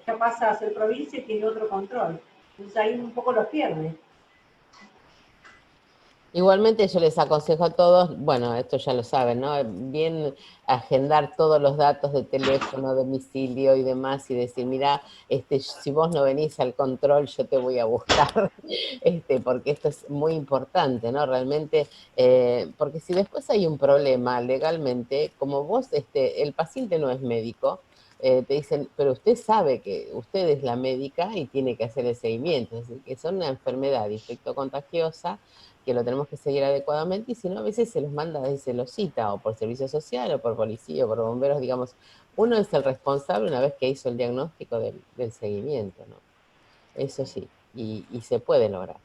Ya pasa a ser provincia y tiene otro control, entonces ahí un poco los pierde. Igualmente yo les aconsejo a todos, bueno, esto ya lo saben, ¿no? Bien agendar todos los datos de teléfono, domicilio y demás y decir, mira, si vos no venís al control, yo te voy a buscar, porque esto es muy importante, ¿no? Realmente, porque si después hay un problema legalmente, como vos, el paciente no es médico, te dicen, pero usted sabe que usted es la médica y tiene que hacer el seguimiento, es decir, que son una enfermedad infectocontagiosa que lo tenemos que seguir adecuadamente, y si no, a veces se los manda y se los cita, o por servicio social, o por policía, o por bomberos, digamos, uno es el responsable una vez que hizo el diagnóstico del seguimiento, ¿no? Eso sí, y se puede lograr.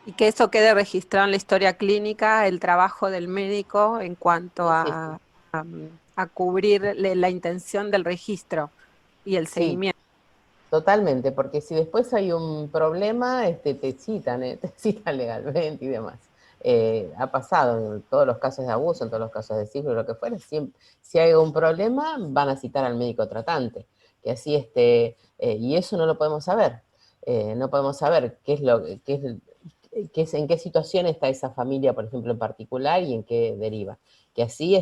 Y que eso quede registrado en la historia clínica, el trabajo del médico en cuanto Sí, sí, sí. a cubrir la intención del registro y el Sí, seguimiento. totalmente, porque si después hay un problema, te citan, te citan legalmente y demás. Ha pasado en todos los casos de abuso, en todos los casos de sífilis, lo que fuera, si hay un problema, van a citar al médico tratante, que así y eso no lo podemos saber. No podemos saber en qué situación está esa familia, por ejemplo, en particular, y en qué deriva. Que así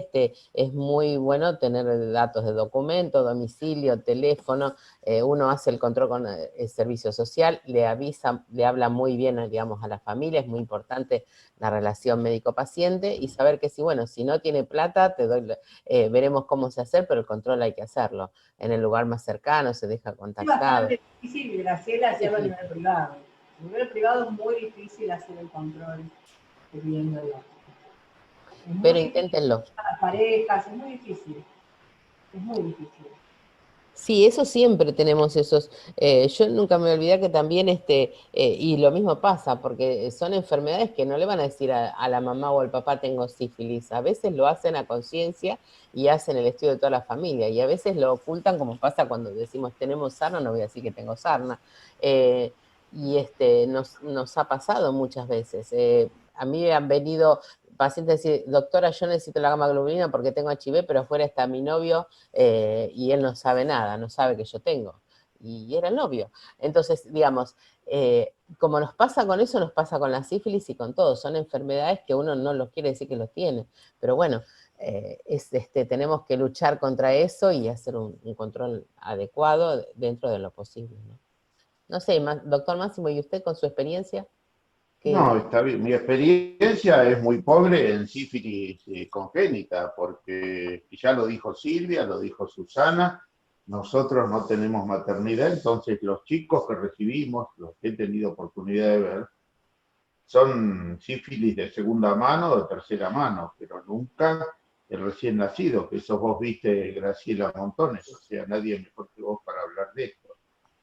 es muy bueno tener datos de documento, domicilio, teléfono. Uno hace el control con el servicio social, le avisa, le habla muy bien, digamos, a la familia. Es muy importante la relación médico-paciente, y saber que si no tiene plata, veremos cómo se hace, pero el control hay que hacerlo en el lugar más cercano, se deja Es contactado. bastante difícil, Graciela, hacerlo a nivel privado. A nivel privado es muy difícil hacer el control viéndolo. Es muy Pero difícil inténtenlo. para las parejas, es muy difícil. Es muy difícil. Sí, eso siempre tenemos esos. Yo nunca me olvidé que también, y lo mismo pasa, porque son enfermedades que no le van a decir a la mamá o al papá tengo sífilis. A veces lo hacen a conciencia y hacen el estudio de toda la familia, y a veces lo ocultan, como pasa cuando decimos tenemos sarna, no voy a decir que tengo sarna. Y nos ha pasado muchas veces. A mí me han venido pacientes decir, doctora, yo necesito la gamma globulina porque tengo HIV, pero afuera está mi novio, y él no sabe nada, no sabe que yo tengo. Y era el novio. Entonces, digamos, como nos pasa con eso, nos pasa con la sífilis y con todo. Son enfermedades que uno no los quiere decir que los tiene. Pero bueno, tenemos que luchar contra eso y hacer un control adecuado dentro de lo posible, ¿no? No sé, doctor Máximo, ¿y usted con su experiencia? No, está bien. Mi experiencia es muy pobre en sífilis congénita, porque ya lo dijo Silvia, lo dijo Susana, nosotros no tenemos maternidad, entonces los chicos que recibimos, los que he tenido oportunidad de ver, son sífilis de segunda mano o de tercera mano, pero nunca el recién nacido, que eso vos viste, Graciela, montones, o sea, nadie mejor que vos para hablar de esto.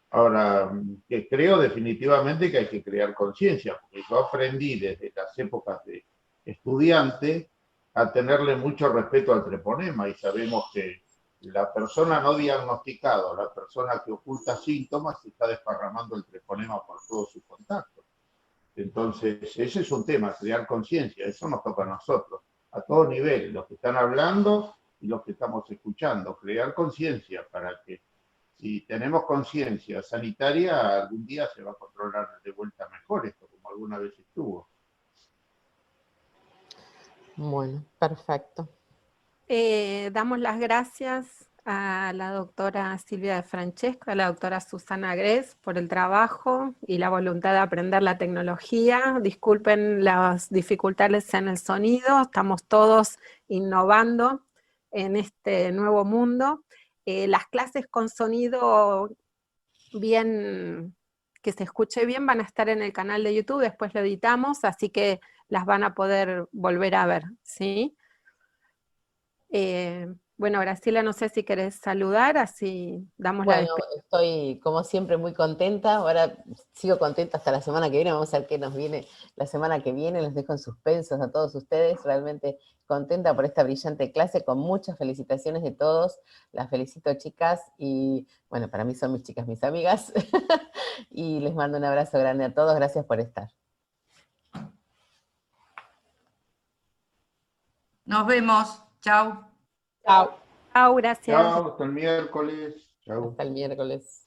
Ahora, que creo definitivamente que hay que crear conciencia, porque yo aprendí desde las épocas de estudiante a tenerle mucho respeto al treponema, y sabemos que la persona no diagnosticada, la persona que oculta síntomas, está desparramando el treponema por todos sus contactos. Entonces, ese es un tema, crear conciencia, eso nos toca a nosotros, a todo nivel, los que están hablando y los que estamos escuchando, crear conciencia para que si tenemos conciencia sanitaria, algún día se va a controlar de vuelta mejor esto, como alguna vez estuvo. Bueno, perfecto. Damos las gracias a la doctora Silvia de Francesco, a la doctora Susana Grez por el trabajo y la voluntad de aprender la tecnología. Disculpen las dificultades en el sonido, estamos todos innovando en este nuevo mundo. Las clases con sonido bien, que se escuche bien, van a estar en el canal de YouTube, después lo editamos, así que las van a poder volver a ver, ¿sí? Bueno, Graciela, no sé si querés saludar, así damos la Bueno, despedida. estoy como siempre muy contenta. Ahora sigo contenta hasta la semana que viene. Vamos a ver qué nos viene la semana que viene. Los dejo en suspensos a todos ustedes. Realmente contenta por esta brillante clase, con muchas felicitaciones de todos. Las felicito, chicas, y bueno, para mí son mis chicas, mis amigas. Y les mando un abrazo grande a todos. Gracias por estar. Nos vemos. Chau. Chao, gracias. Chao, hasta el miércoles. Chao. Hasta el miércoles.